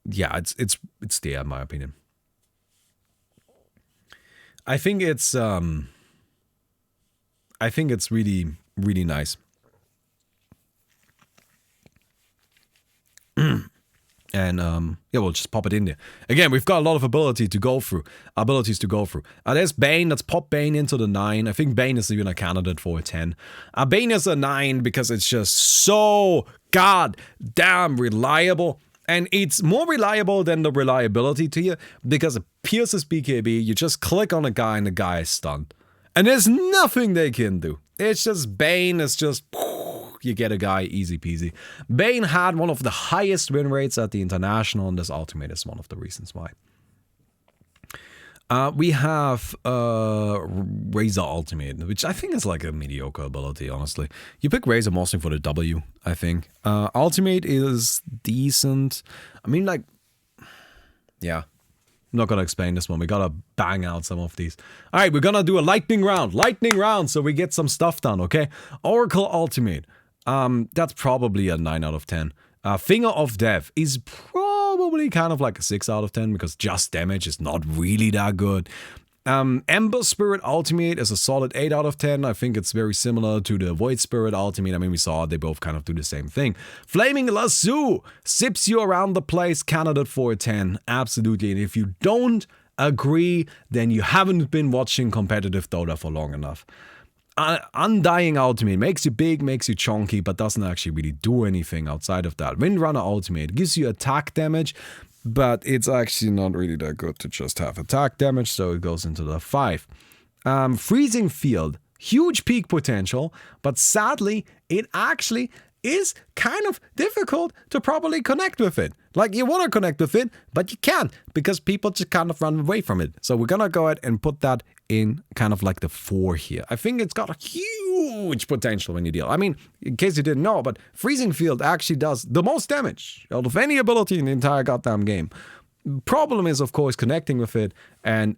yeah, it's there in my opinion. I think it's really, really nice. And yeah, we'll just pop it in there. Again, we've got a lot of abilities to go through. There's Bane. Let's pop Bane into the 9. I think Bane is even a candidate for a 10. Bane is a 9 because it's just so goddamn reliable. And it's more reliable than the reliability tier because it pierces BKB. You just click on a guy and the guy is stunned. And there's nothing they can do. It's just Bane is just... You get a guy, easy peasy. Bane had one of the highest win rates at the International, and this ultimate is one of the reasons why. We have Razor Ultimate, which I think is like a mediocre ability, honestly. You pick Razor mostly for the W, I think. Ultimate is decent. I mean, like, yeah. I'm not gonna explain this one. We gotta bang out some of these. Alright, we're gonna do a lightning round, so we get some stuff done, okay? Oracle Ultimate. That's probably a 9 out of 10. Finger of Death is probably kind of like a 6 out of 10 because just damage is not really that good. Ember Spirit Ultimate is a solid 8 out of 10. I think it's very similar to the Void Spirit Ultimate. I mean, we saw they both kind of do the same thing. Flaming Lasso sips you around the place, candidate for a 10. Absolutely. And if you don't agree, then you haven't been watching competitive Dota for long enough. Undying Ultimate makes you big, makes you chunky, but doesn't actually really do anything outside of that. Windrunner Ultimate gives you attack damage, but it's actually not really that good to just have attack damage, so it goes into the 5. Freezing Field, huge peak potential, but sadly, it actually is kind of difficult to properly connect with it. Like, you want to connect with it, but you can't, because people just kind of run away from it. So we're gonna go ahead and put that in kind of like the 4 here. I think it's got a huge potential when you deal. I mean, in case you didn't know, but Freezing Field actually does the most damage out of any ability in the entire goddamn game. Problem is, of course, connecting with it and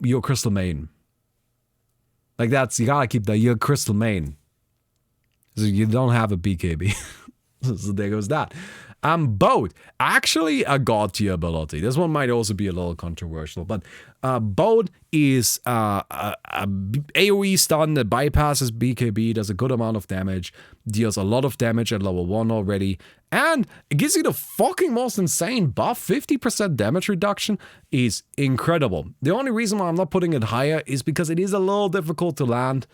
your Crystal Maiden. Like that's, you gotta keep that, your Crystal Maiden. So you don't have a BKB. So there goes that. Boat, actually a god tier ability. This one might also be a little controversial, but Boat is a AoE stun that bypasses BKB, does a good amount of damage, deals a lot of damage at level 1 already, and it gives you the fucking most insane buff. 50% damage reduction is incredible. The only reason why I'm not putting it higher is because it is a little difficult to land.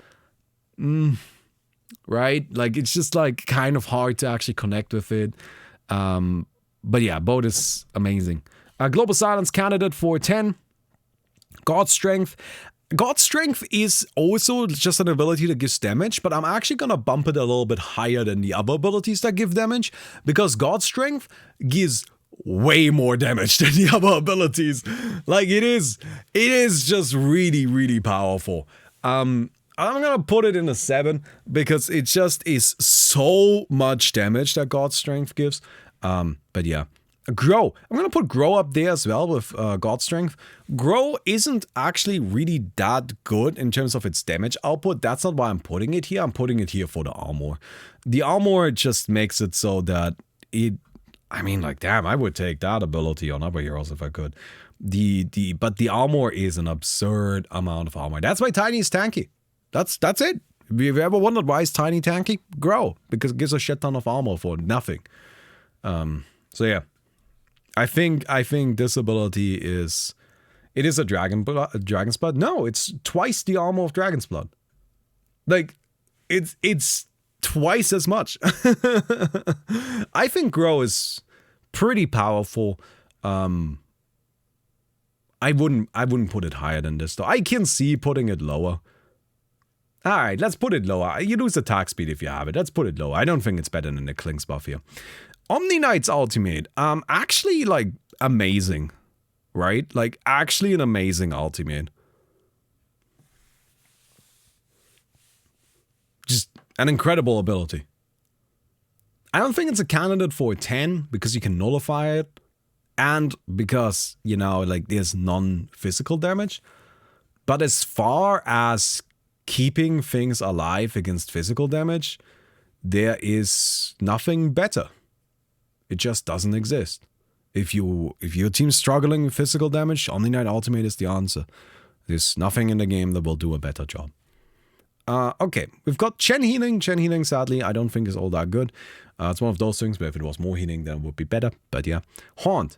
Right? Like, it's just like kind of hard to actually connect with it. But yeah, Boat is amazing. Global Silence candidate for 10. God Strength. God Strength is also just an ability that gives damage, but I'm actually gonna bump it a little bit higher than the other abilities that give damage, because God Strength gives way more damage than the other abilities. Like, it is just really, really powerful. I'm gonna put it in a 7 because it just is so much damage that God's Strength gives. But yeah. Grow. I'm gonna put Grow up there as well with God's Strength. Grow isn't actually really that good in terms of its damage output. That's not why I'm putting it here. I'm putting it here for the armor. The armor just makes it so that it... I mean, like, damn, I would take that ability on other heroes if I could. But the armor is an absurd amount of armor. That's why Tiny is tanky. That's it. If you've ever wondered why is Tiny tanky, Grow, because it gives a shit ton of armor for nothing. So yeah, I think this ability is, it is a Dragon's Blood. No, it's twice the armor of Dragon's Blood. Like, it's twice as much. I think Grow is pretty powerful. I wouldn't put it higher than this though. I can see putting it lower. Alright, let's put it lower. You lose attack speed if you have it. Let's put it lower. I don't think it's better than the Clink's buff here. Omni Knight's ultimate. Actually, like, amazing. Right? Like, actually an amazing ultimate. Just an incredible ability. I don't think it's a candidate for a 10 because you can nullify it. And because, you know, like, there's non-physical damage. But as far as keeping things alive against physical damage, there is nothing better. It just doesn't exist. If your team's struggling with physical damage, Omni Knight Ultimate is the answer. There's nothing in the game that will do a better job. Okay, we've got Chen Healing. Chen Healing, sadly, I don't think is all that good. It's one of those things where if it was more healing, then it would be better. But yeah. Haunt.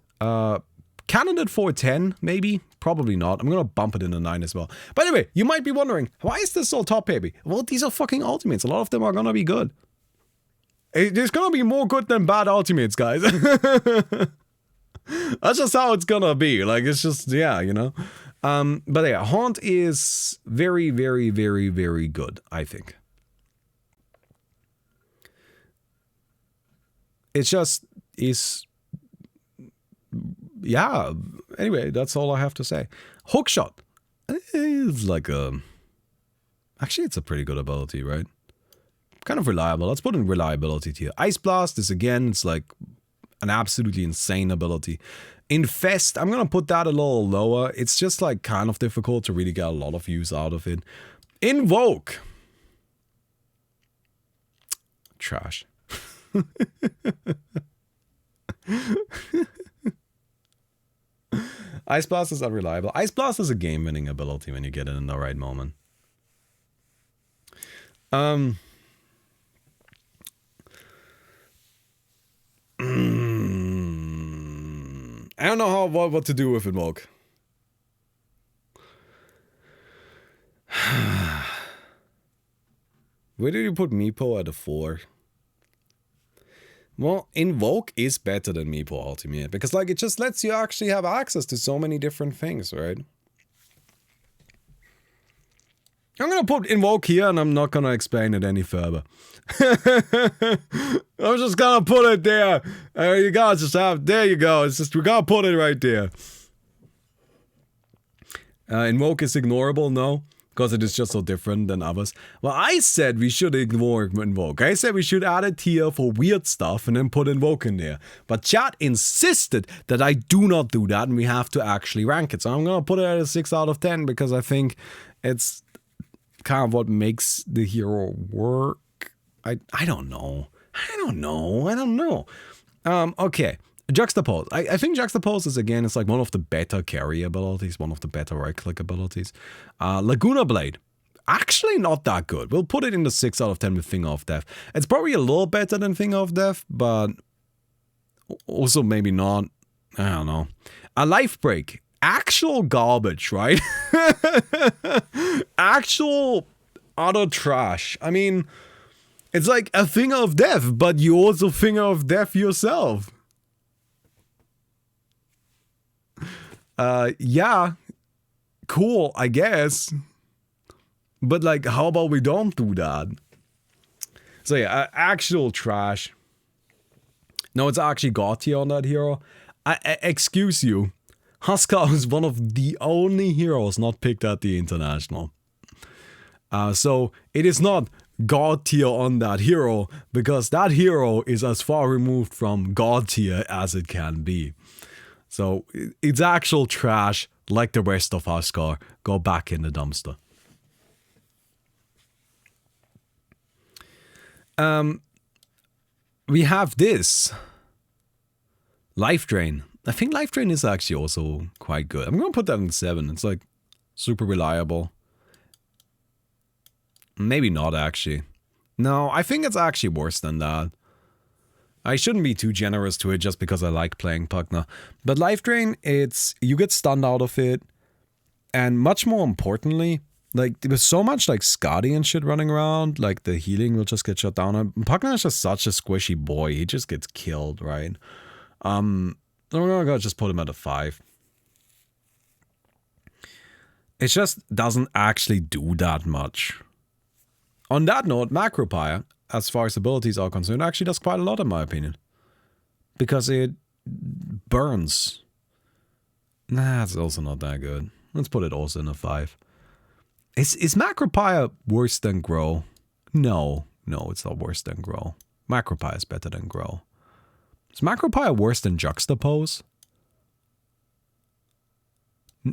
Candidate for a 10, maybe? Probably not. I'm gonna bump it in a 9 as well. By the way, you might be wondering, why is this so top heavy? Well, these are fucking ultimates. A lot of them are gonna be good. There's gonna be more good than bad ultimates, guys. That's just how it's gonna be. Like, it's just, yeah, you know. But yeah, Haunt is very, very, very, very good, I think. It just is... Yeah, anyway, that's all I have to say. Hookshot is like a... Actually, it's a pretty good ability, right? Kind of reliable. Let's put in reliability tier. Ice Blast is, again, it's like an absolutely insane ability. Infest, I'm gonna put that a little lower. It's just like kind of difficult to really get a lot of use out of it. Invoke. Trash. Ice Blast is unreliable. Ice Blast is a game-winning ability when you get it in the right moment. I don't know what to do with Invoke. Where did you put Meepo at a 4? Well, Invoke is better than Meepo Ultimate, because like it just lets you actually have access to so many different things, right? I'm gonna put Invoke here and I'm not gonna explain it any further. I'm just gonna put it there. You guys just have, there you go. It's just, we gotta put it right there. Invoke is ignorable, no. because it is just so different than others. Well, I said we should ignore Invoke. I said we should add a tier for weird stuff and then put Invoke in there. But chat insisted that I do not do that and we have to actually rank it. So I'm gonna put it at a 6 out of 10 because I think it's kind of what makes the hero work. I don't know. Okay. Juxtapose. I think Juxtapose is, again, it's like one of the better carry abilities, one of the better right-click abilities. Laguna Blade. Actually not that good. We'll put it in the 6 out of 10 with Finger of Death. It's probably a little better than Finger of Death, but also maybe not. I don't know. A Life Break. Actual garbage, right? Actual utter trash. I mean, it's like a Finger of Death, but you also Finger of Death yourself. Yeah, cool, I guess. But like, how about we don't do that? So yeah, actual trash. No, it's actually God tier on that hero. Excuse you. Huskar is one of the only heroes not picked at the International. So it is not God tier on that hero, because that hero is as far removed from God tier as it can be. So it's actual trash, like the rest of Huskar. Go back in the dumpster. We have this. Life Drain. I think Life Drain is actually also quite good. I'm going to put that in 7. It's like super reliable. Maybe not actually. No, I think it's actually worse than that. I shouldn't be too generous to it just because I like playing Pugna. But Life Drain, it's, you get stunned out of it. And much more importantly, like, there was so much like Skadi and shit running around, like the healing will just get shut down. And Pugna is just such a squishy boy, he just gets killed, right? I'm gonna just put him at a 5. It just doesn't actually do that much. On that note, Macropire, as far as abilities are concerned, actually does quite a lot in my opinion. Because it burns. Nah, it's also not that good. Let's put it also in a 5. Is Macropire worse than Grow? No, it's not worse than Grow. Macropire is better than Grow. Is Macropire worse than Juxtapose?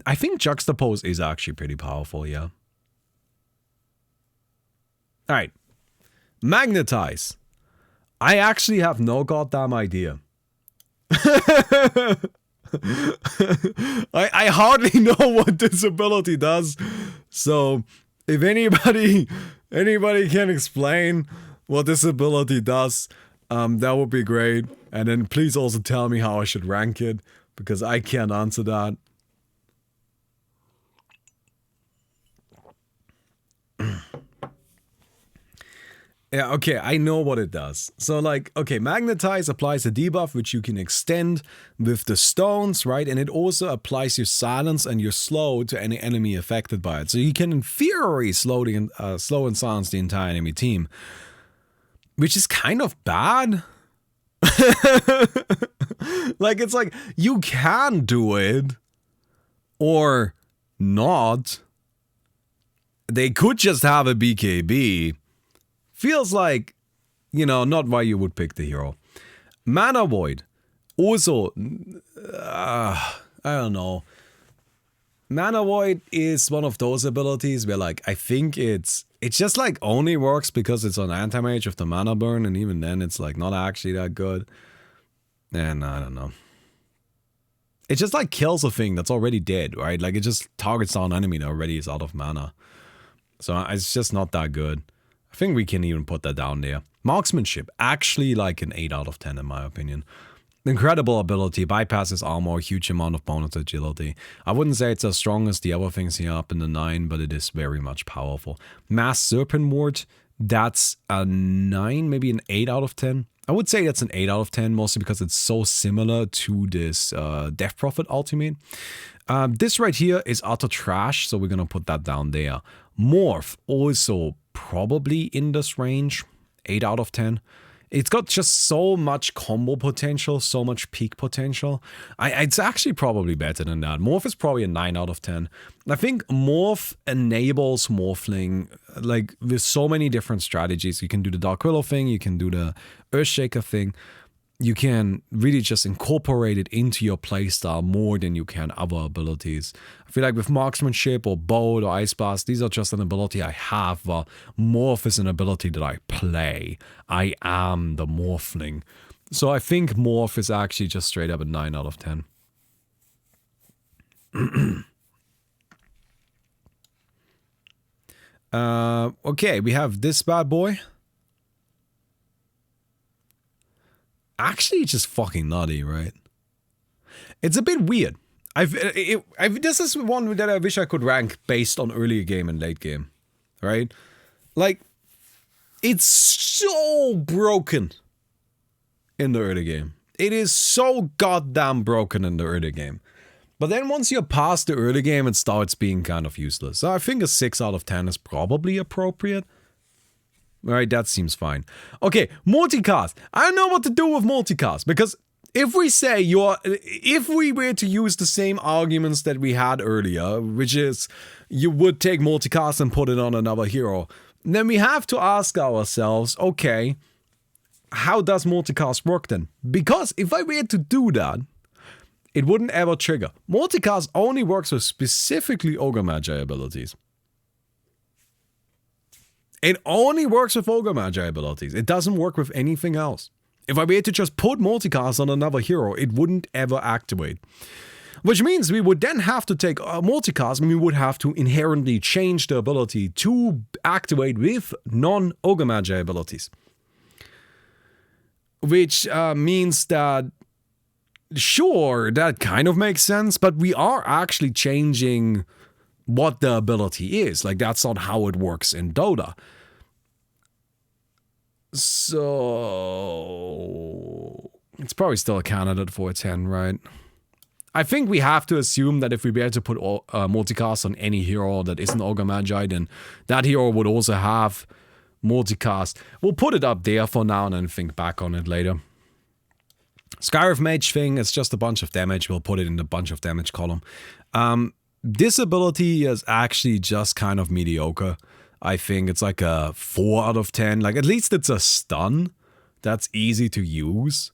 I think Juxtapose is actually pretty powerful, yeah. Alright. Magnetize. I actually have no goddamn idea. I hardly know what this ability does. So, if anybody can explain what this ability does, that would be great. And then please also tell me how I should rank it, because I can't answer that. Yeah, okay, I know what it does. So like, okay, Magnetize applies a debuff which you can extend with the stones, right? And it also applies your silence and your slow to any enemy affected by it. So you can in theory slow and silence the entire enemy team. Which is kind of bad. Like, it's like, you can do it. Or not. They could just have a BKB. Feels like, you know, not why you would pick the hero. Mana Void. Also, I don't know. Mana Void is one of those abilities where, like, I think it's just, like, only works because it's on anti-mage with the mana burn, and even then it's, like, not actually that good. And I don't know. It just, like, kills a thing that's already dead, right? Like, it just targets down an enemy that already is out of mana. So it's just not that good. I think we can even put that down there. Marksmanship, actually like an 8 out of 10 in my opinion. Incredible ability, bypasses armor, huge amount of bonus agility. I wouldn't say it's as strong as the other things here up in the 9, but it is very much powerful. Mass Serpent Ward, that's a 9, maybe an 8 out of 10. I would say that's an 8 out of 10, mostly because it's so similar to this Death Prophet ultimate. This right here is utter trash, so we're gonna put that down there. Morph, also probably in this range, 8 out of 10. It's got just so much combo potential, so much peak potential. It's actually probably better than that. Morph is probably a 9 out of 10. I think Morph enables Morphling, like, with so many different strategies. You can do the Dark Willow thing, you can do the Earthshaker thing. You can really just incorporate it into your playstyle more than you can other abilities. I feel like with Marksmanship or Bow or Ice Blast, these are just an ability I have, while Morph is an ability that I play. I am the Morphling. So I think Morph is actually just straight up a 9 out of 10. Okay, we have this bad boy. Actually, just fucking nutty, right? It's a bit weird. This is one that I wish I could rank based on early game and late game, right? Like, it's so broken in the early game. It is so goddamn broken in the early game. But then once you're past the early game, it starts being kind of useless. So I think a 6 out of 10 is probably appropriate. Alright, that seems fine. Okay, multicast. I don't know what to do with multicast, because if we say if we were to use the same arguments that we had earlier, which is you would take multicast and put it on another hero, then we have to ask ourselves, okay, how does multicast work then? Because if I were to do that, it wouldn't ever trigger. Multicast only works with specifically Ogre Magi abilities. It only works with Ogre Magi abilities. It doesn't work with anything else. If I were to just put multicast on another hero, it wouldn't ever activate. Which means we would then have to take multicast and we would have to inherently change the ability to activate with non-Ogre Magi abilities. Which means that, sure, that kind of makes sense, but we are actually changing what the ability is. Like, that's not how it works in Dota. So it's probably still a candidate for a 10, right? I think we have to assume that if we were to put multicast on any hero that isn't Ogre Magi, then that hero would also have multicast. We'll put it up there for now and then think back on it later. Scarif Mage thing, it's just a bunch of damage. We'll put it in the bunch of damage column. This ability is actually just kind of mediocre. I think it's like a 4 out of 10. Like, at least it's a stun that's easy to use.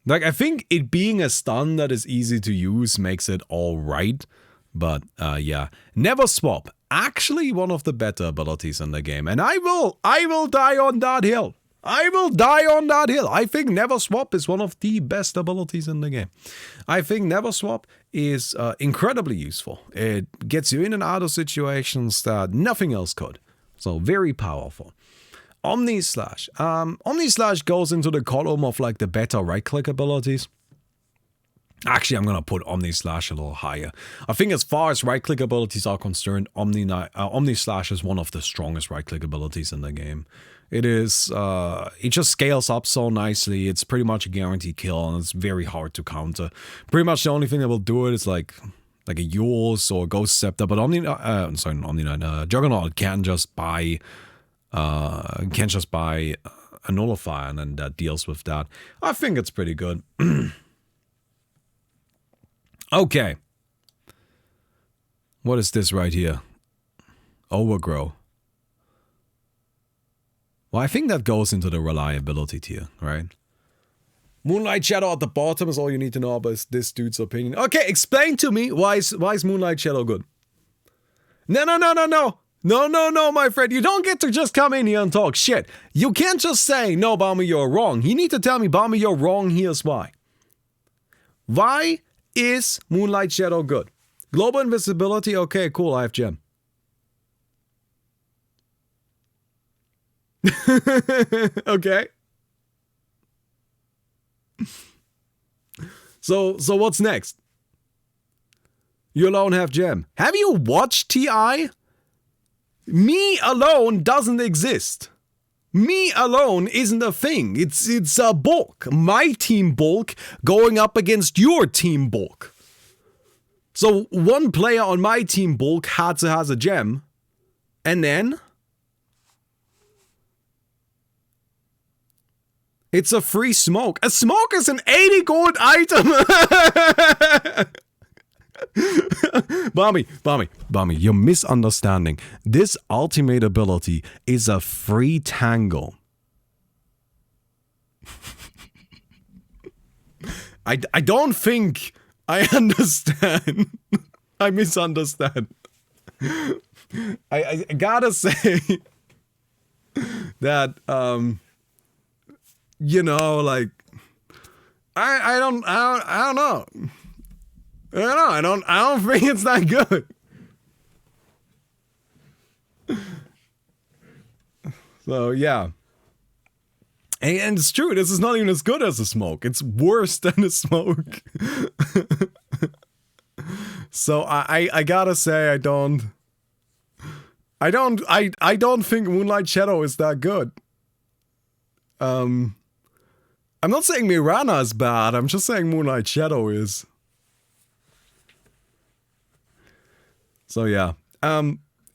Like, I think it being a stun that is easy to use makes it alright. But, yeah. Never Swap. Actually one of the better abilities in the game. And I will die on that hill. I will die on that hill. I think Never Swap is one of the best abilities in the game. I think Never Swap is incredibly useful. It gets you in and out of situations that nothing else could. So very powerful. Omni Slash. Omni Slash goes into the column of like the better right-click abilities. Actually, I'm going to put Omni Slash a little higher. I think as far as right-click abilities are concerned, Omni Slash is one of the strongest right-click abilities in the game. It is, it just scales up so nicely. It's pretty much a guaranteed kill, and it's very hard to counter. Pretty much the only thing that will do it is like a Yules or a Ghost Scepter, but Juggernaut can just buy a Nullifier, and then that deals with that. I think it's pretty good. Okay. What is this right here? Overgrow. Well, I think that goes into the reliability tier, right? Moonlight Shadow at the bottom is all you need to know about this dude's opinion. Okay, explain to me why is Moonlight Shadow good? No, my friend. You don't get to just come in here and talk shit. You can't just say, no, Baumi, you're wrong. You need to tell me, Baumi, you're wrong. Here's why. Why is Moonlight Shadow good? Global invisibility, okay, cool, I have gem. Okay. So what's next? You alone have gem. Have you watched TI? Me alone doesn't exist. Me alone isn't a thing. It's a bulk. My team bulk going up against your team bulk. So one player on my team bulk has a gem. And then It's a free smoke. A smoke is an 80 gold item! Baumi, you're misunderstanding. This ultimate ability is a free tangle. I don't think I understand. I misunderstand. I gotta say that, you know, like, I don't know. I don't think it's that good. So yeah. And it's true, this is not even as good as a smoke. It's worse than a smoke. So I gotta say I don't think Moonlight Shadow is that good. I'm not saying Mirana is bad, I'm just saying Moonlight Shadow is. So yeah.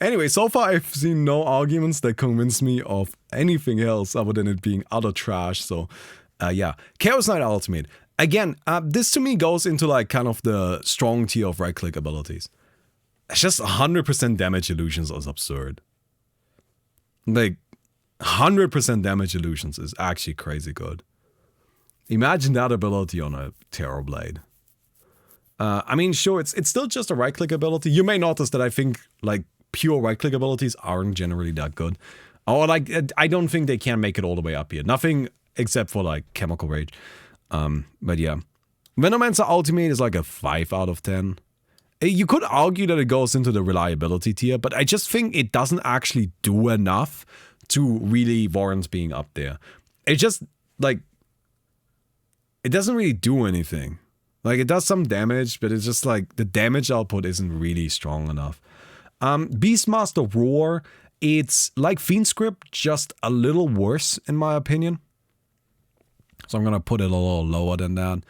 Anyway, so far I've seen no arguments that convince me of anything else other than it being utter trash. So yeah. Chaos Knight Ultimate. Again, this to me goes into like kind of the strong tier of right click abilities. It's just 100% damage illusions is absurd. Like 100% damage illusions is actually crazy good. Imagine that ability on a Terrorblade. I mean, sure, it's still just a right click ability. You may notice that I think like pure right click abilities aren't generally that good. Or like, I don't think they can make it all the way up here. Nothing except for like Chemical Rage. But yeah. Venomancer Ultimate is like a 5 out of 10. You could argue that it goes into the reliability tier, but I just think it doesn't actually do enough to really warrant being up there. It just, like, it doesn't really do anything. Like, it does some damage, but it's just like, the damage output isn't really strong enough. Beastmaster Roar, it's like Fiend Script, just a little worse, in my opinion. So I'm gonna put it a little lower than that.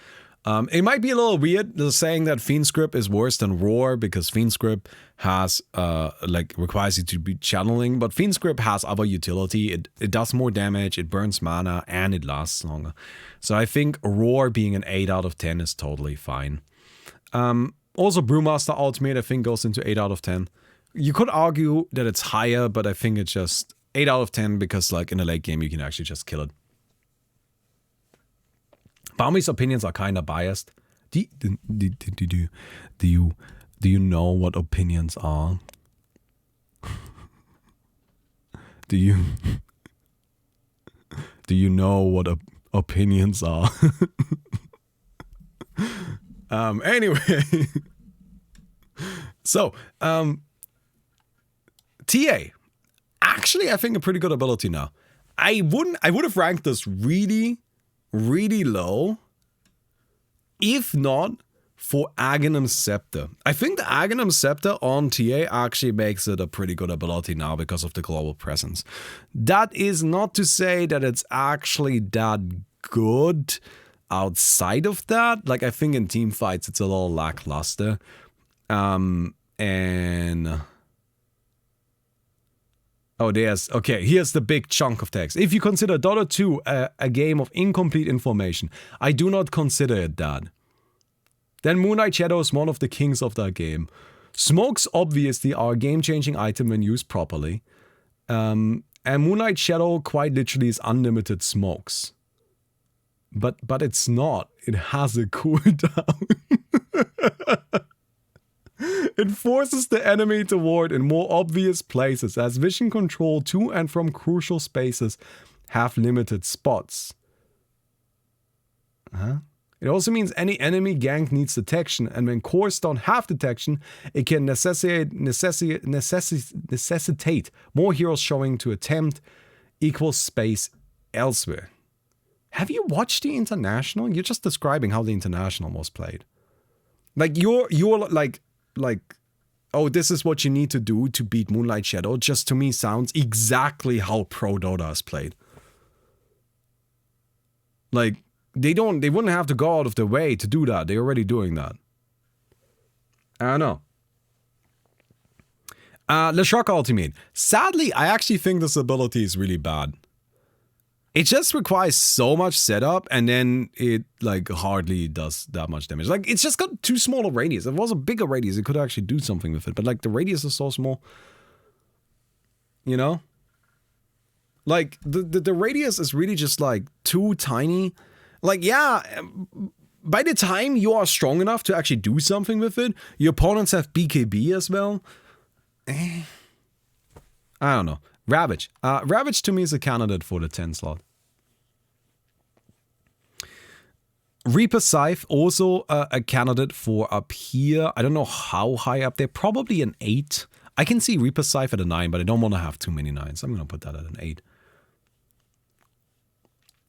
It might be a little weird saying that Fiend Script is worse than Roar because Fiend Script has like requires you to be channeling, but Fiend Script has other utility. It does more damage, it burns mana, and it lasts longer. So I think Roar being an 8 out of 10 is totally fine. Also Brewmaster Ultimate I think goes into 8 out of 10. You could argue that it's higher, but I think it's just 8 out of 10 because like in a late game you can actually just kill it. Baumi's opinions are kind of biased. Do you know what opinions are? Do you know what opinions are? Anyway, so TA, actually I think a pretty good ability now. I would have ranked this really low, if not for Aghanim Scepter. I think the Aghanim Scepter on TA actually makes it a pretty good ability now because of the global presence. That is not to say that it's actually that good outside of that. Like, I think in team fights it's a little lackluster. And... oh, here's the big chunk of text. If you consider Dota 2 a game of incomplete information, I do not consider it that. Then Moonlight Shadow is one of the kings of that game. Smokes obviously are a game-changing item when used properly. And Moonlight Shadow quite literally is unlimited smokes. But it's not. It has a cooldown. It forces the enemy to ward in more obvious places, as vision control to and from crucial spaces have limited spots. It also means any enemy gank needs detection, and when cores don't have detection, it can necessitate more heroes showing to attempt equal space elsewhere. Have you watched the International? You're just describing how the International was played. Like, you're like, oh, this is what you need to do to beat Moonlight Shadow, just to me sounds exactly how Pro Dota is played. Like, they wouldn't have to go out of their way to do that. They're already doing that. I don't know. LeShock Ultimate. Sadly, I actually think this ability is really bad. It just requires so much setup, and then it like hardly does that much damage. Like, it's just got too small a radius. If it was a bigger radius, it could actually do something with it. But like, the radius is so small, you know? Like, the radius is really just like too tiny. Like, yeah, by the time you are strong enough to actually do something with it, your opponents have BKB as well. I don't know. Ravage. Ravage to me is a candidate for the 10 slot. Reaper Scythe, also a candidate for up here. I don't know how high up there. Probably an 8. I can see Reaper Scythe at a 9, but I don't want to have too many 9s. I'm going to put that at an 8.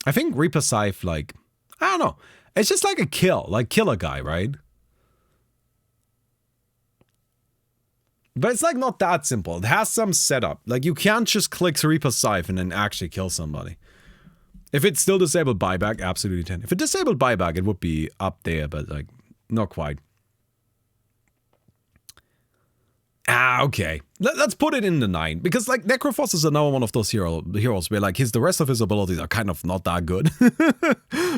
I think Reaper Scythe, like, I don't know. It's just like a killer guy, right? But it's like not that simple. It has some setup. Like, you can't just click Reaper Scythe and then actually kill somebody. If it's still disabled buyback, absolutely 10. If it disabled buyback, it would be up there, but like, not quite. Okay. Let's put it in the 9. Because like, Necrophos is another one of those heroes where like the rest of his abilities are kind of not that good.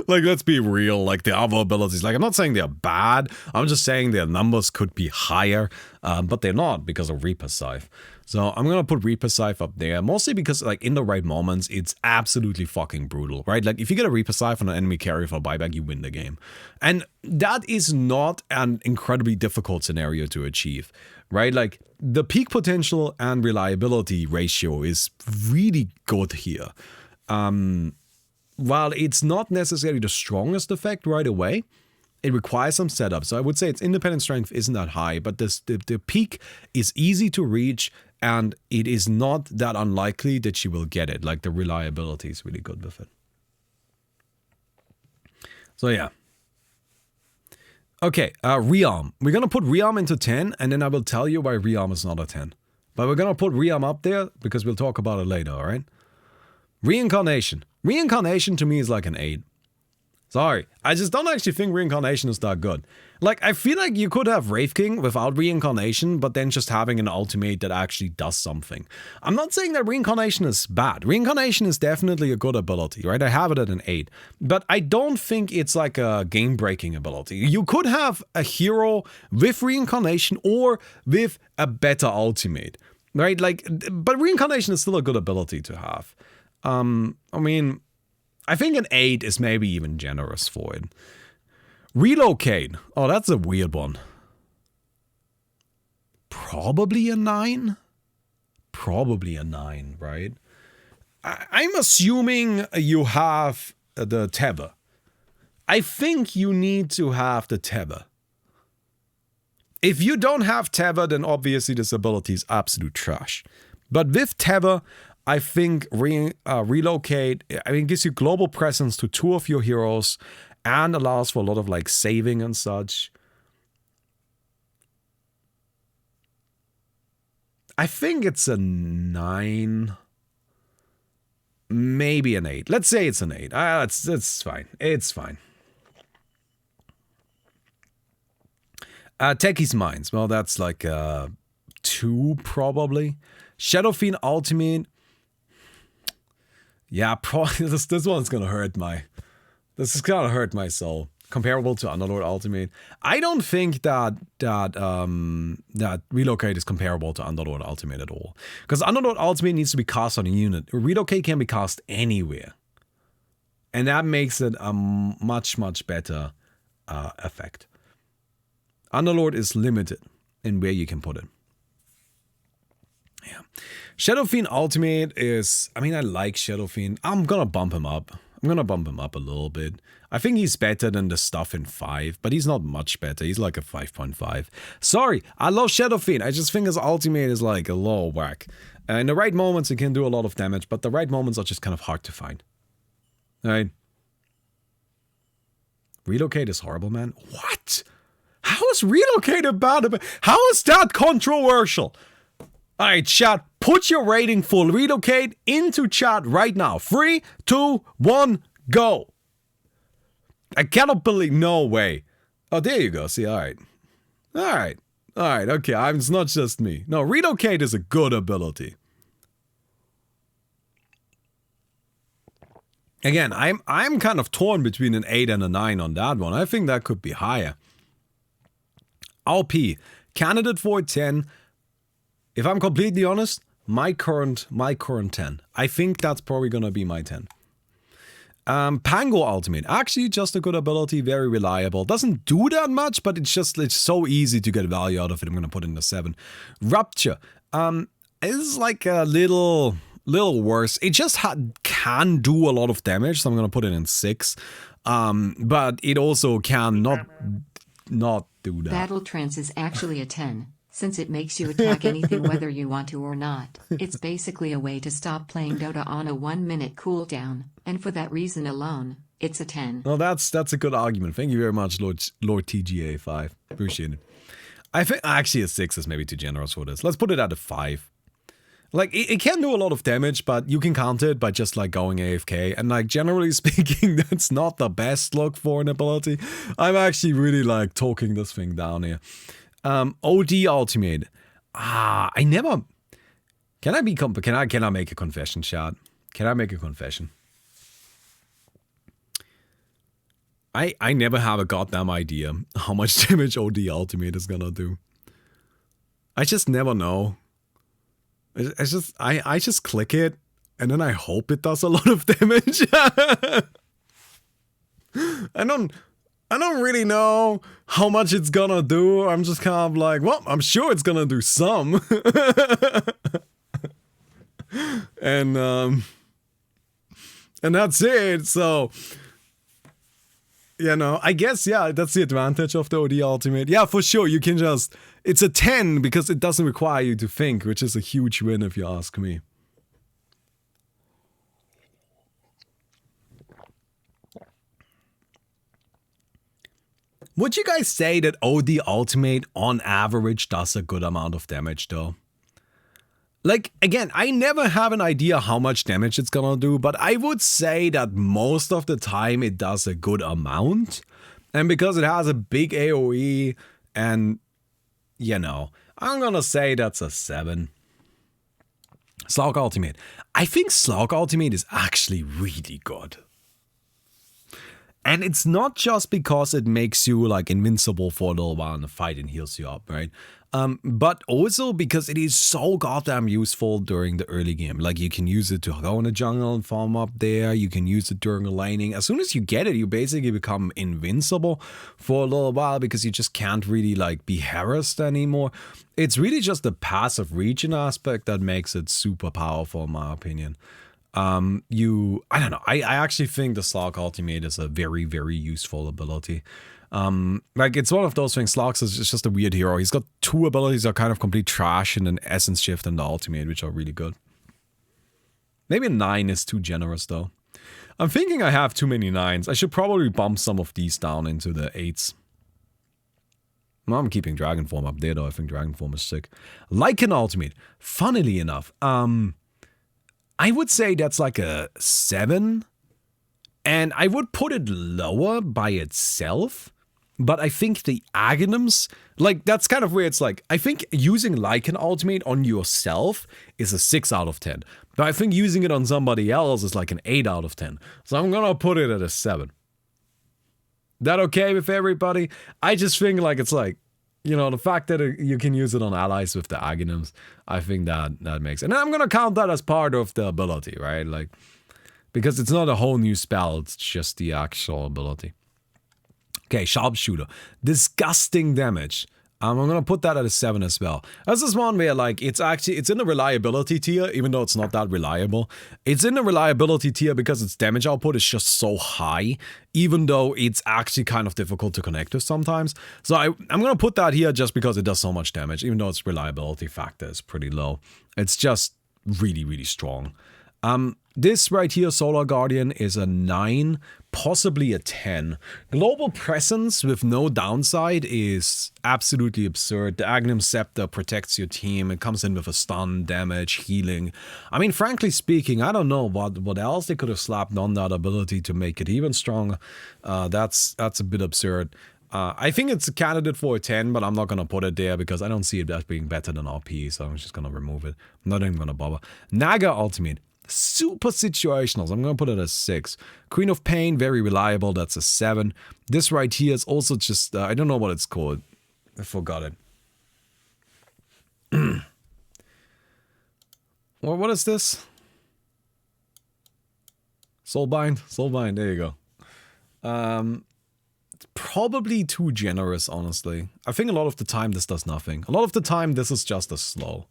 Like, let's be real. Like, the other abilities, like, I'm not saying they're bad. I'm just saying their numbers could be higher. But they're not because of Reaper Scythe. So I'm going to put Reaper Scythe up there. Mostly because like, in the right moments, it's absolutely fucking brutal, right? Like, if you get a Reaper Scythe on an enemy carrier for buyback, you win the game. And that is not an incredibly difficult scenario to achieve. Right? Like, the peak potential and reliability ratio is really good here. While it's not necessarily the strongest effect right away, it requires some setup. So I would say its independent strength isn't that high, but the peak is easy to reach, and it is not that unlikely that she will get it. Like, the reliability is really good with it. So yeah. Okay, Rearm. We're going to put Rearm into 10, and then I will tell you why Rearm is not a 10. But we're going to put Rearm up there because we'll talk about it later, alright? Reincarnation. Reincarnation to me is like an 8. Sorry, I just don't actually think Reincarnation is that good. Like, I feel like you could have Wraith King without Reincarnation, but then just having an ultimate that actually does something. I'm not saying that Reincarnation is bad. Reincarnation is definitely a good ability, right? I have it at an 8. But I don't think it's like a game-breaking ability. You could have a hero with Reincarnation or with a better ultimate, right? Like, but Reincarnation is still a good ability to have. I mean, I think an 8 is maybe even generous for it. Relocate. Oh, that's a weird one. Probably a 9? Probably a 9, right? I'm assuming you have the tether. I think you need to have the tether. If you don't have tether, then obviously this ability is absolute trash. But with tether, I think relocate, I mean, gives you global presence to 2 of your heroes and allows for a lot of like saving and such. I think it's a 9, maybe an 8. Let's say it's an 8. It's fine. It's fine. Techie's Minds. Well, that's like 2 probably. Shadow Fiend Ultimate. Yeah, probably this one's gonna hurt this is gonna hurt my soul. Comparable to Underlord Ultimate. I don't think that Relocate is comparable to Underlord Ultimate at all. Because Underlord Ultimate needs to be cast on a unit. Relocate can be cast anywhere. And that makes it a much, much better effect. Underlord is limited in where you can put it. Yeah. Shadow Fiend Ultimate is, I mean, I like Shadow Fiend. I'm gonna bump him up. I'm gonna bump him up a little bit. I think he's better than the stuff in 5, but he's not much better. He's like a 5.5. Sorry, I love Shadow Fiend. I just think his ultimate is like a low whack. In the right moments, it can do a lot of damage, but the right moments are just kind of hard to find. Right? Relocate is horrible, man. What? How is Relocate bad? How is that controversial? Alright, chat, put your rating for Relocate into chat right now. 3, 2, 1, go. I cannot believe, no way. Oh, there you go, see, alright. Alright, okay, it's not just me. No, Relocate is a good ability. Again, I'm kind of torn between an 8 and a 9 on that one. I think that could be higher. RP, candidate for a 10. If I'm completely honest, my current 10. I think that's probably gonna be my 10. Pango Ultimate, actually just a good ability, very reliable. Doesn't do that much, but it's so easy to get value out of it. I'm gonna put it in the 7. Rupture, is like a little worse. It just can do a lot of damage, so I'm gonna put it in 6. But it also can not do that. Battle Trance is actually a 10, since it makes you attack anything whether you want to or not. It's basically a way to stop playing Dota on a 1-minute cooldown, and for that reason alone, it's a 10. Well, that's a good argument. Thank you very much, Lord TGA5. Appreciate it. I think actually a 6 is maybe too generous for this. Let's put it at a 5. Like, it can do a lot of damage, but you can counter it by just, like, going AFK. And, like, generally speaking, that's not the best look for an ability. I'm actually really, like, talking this thing down here. OD Ultimate. I never... Can I make a confession, chat? Can I make a confession? I never have a goddamn idea how much damage OD Ultimate is gonna do. I just never know. I just click it, and then I hope it does a lot of damage. I don't really know how much it's gonna do. I'm just kind of like, well, I'm sure it's gonna do some. And that's it. So, you know, I guess, yeah, that's the advantage of the OD Ultimate. Yeah, for sure, you can just... It's a 10 because it doesn't require you to think, which is a huge win if you ask me. Would you guys say that OD Ultimate on average does a good amount of damage though? Like, again, I never have an idea how much damage it's gonna do, but I would say that most of the time it does a good amount. And because it has a big AoE and, you know, I'm gonna say that's a 7. Slug Ultimate. I think Slug Ultimate is actually really good. And it's not just because it makes you like invincible for a little while in the fight and heals you up, right? But also because it is so goddamn useful during the early game. Like, you can use it to go in the jungle and farm up there. You can use it during a laning. As soon as you get it, you basically become invincible for a little while because you just can't really like be harassed anymore. It's really just the passive region aspect that makes it super powerful, in my opinion. I don't know. I actually think the Slug Ultimate is a very, very useful ability. Like, it's one of those things. Slug is just a weird hero. He's got 2 abilities that are kind of complete trash and an Essence Shift and the Ultimate, which are really good. Maybe a 9 is too generous, though. I'm thinking I have too many 9s. I should probably bump some of these down into the 8s. Well, I'm keeping Dragon Form up there, though. I think Dragon Form is sick. Lycan Ultimate. Funnily enough, I would say that's like a 7. And I would put it lower by itself. But I think the Aghanim's, like, that's kind of where it's like, I think using Lycan Ultimate on yourself is a 6 out of 10. But I think using it on somebody else is like an 8 out of 10. So I'm gonna put it at a 7. That okay with everybody? I just think like it's like, you know, the fact that you can use it on allies with the Aghanims, I think that makes it. And I'm gonna count that as part of the ability, right? Like, because it's not a whole new spell, it's just the actual ability. Okay, Sharpshooter. Disgusting damage. I'm gonna put that at a 7 as well. This is one where, like, it's in the reliability tier, even though it's not that reliable. It's in the reliability tier because its damage output is just so high, even though it's actually kind of difficult to connect with sometimes. So I'm gonna put that here just because it does so much damage, even though its reliability factor is pretty low. It's just really, really strong. This right here, Solar Guardian, is a 9, possibly a 10. Global Presence with no downside is absolutely absurd. The Aghanim Scepter protects your team. It comes in with a stun, damage, healing. I mean, frankly speaking, I don't know what else they could have slapped on that ability to make it even stronger. That's a bit absurd. I think it's a candidate for a 10, but I'm not going to put it there because I don't see it as being better than RP, so I'm just going to remove it. I'm not even going to bother. Naga Ultimate. Super situational, so I'm going to put it as 6. Queen of Pain, very reliable, that's a 7. This right here is also just, I don't know what it's called. I forgot it. Well, what is this? Soulbind, there you go. It's probably too generous, honestly. I think a lot of the time this does nothing. A lot of the time this is just a slow.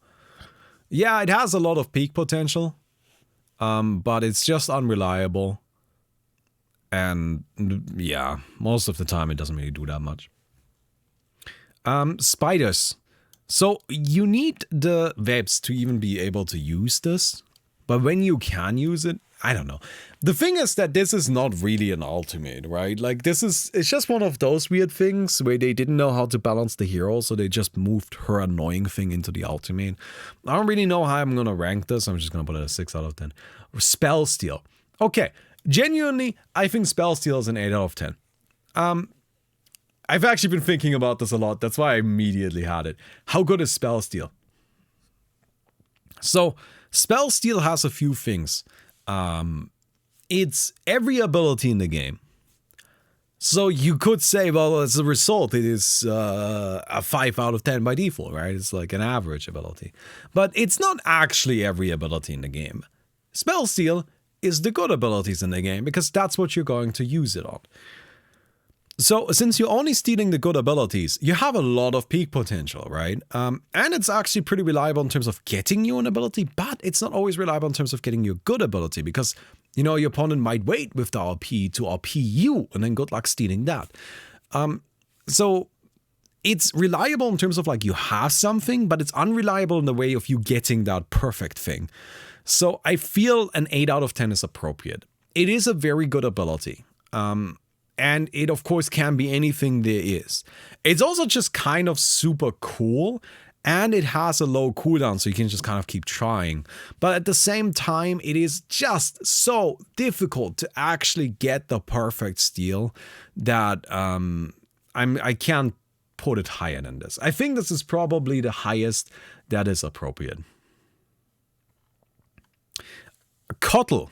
Yeah, it has a lot of peak potential, but it's just unreliable. And yeah, most of the time it doesn't really do that much. Spiders. So you need the webs to even be able to use this, but when you can use it, I don't know. The thing is that this is not really an ultimate, right? Like it's just one of those weird things where they didn't know how to balance the hero, so they just moved her annoying thing into the ultimate. I don't really know how I'm gonna rank this. I'm just gonna put it a 6 out of 10. Spell Steal. Okay, genuinely, I think Spell Steal is an 8 out of 10. I've actually been thinking about this a lot. That's why I immediately had it. How good is Spell Steal? So, Spell Steal has a few things. It's every ability in the game. So you could say, well, as a result, it is a 5 out of 10 by default, right? It's like an average ability. But it's not actually every ability in the game. Spell Steal is the good abilities in the game, because that's what you're going to use it on. So, since you're only stealing the good abilities, you have a lot of peak potential, right? And it's actually pretty reliable in terms of getting you an ability, but it's not always reliable in terms of getting you a good ability, because, you know, your opponent might wait with the RP to RP you, and then good luck stealing that. So, it's reliable in terms of, like, you have something, but it's unreliable in the way of you getting that perfect thing. So, I feel an 8 out of 10 is appropriate. It is a very good ability. And it, of course, can be anything there is. It's also just kind of super cool, and it has a low cooldown, so you can just kind of keep trying. But at the same time, it is just so difficult to actually get the perfect steal that I can't put it higher than this. I think this is probably the highest that is appropriate. Coddle.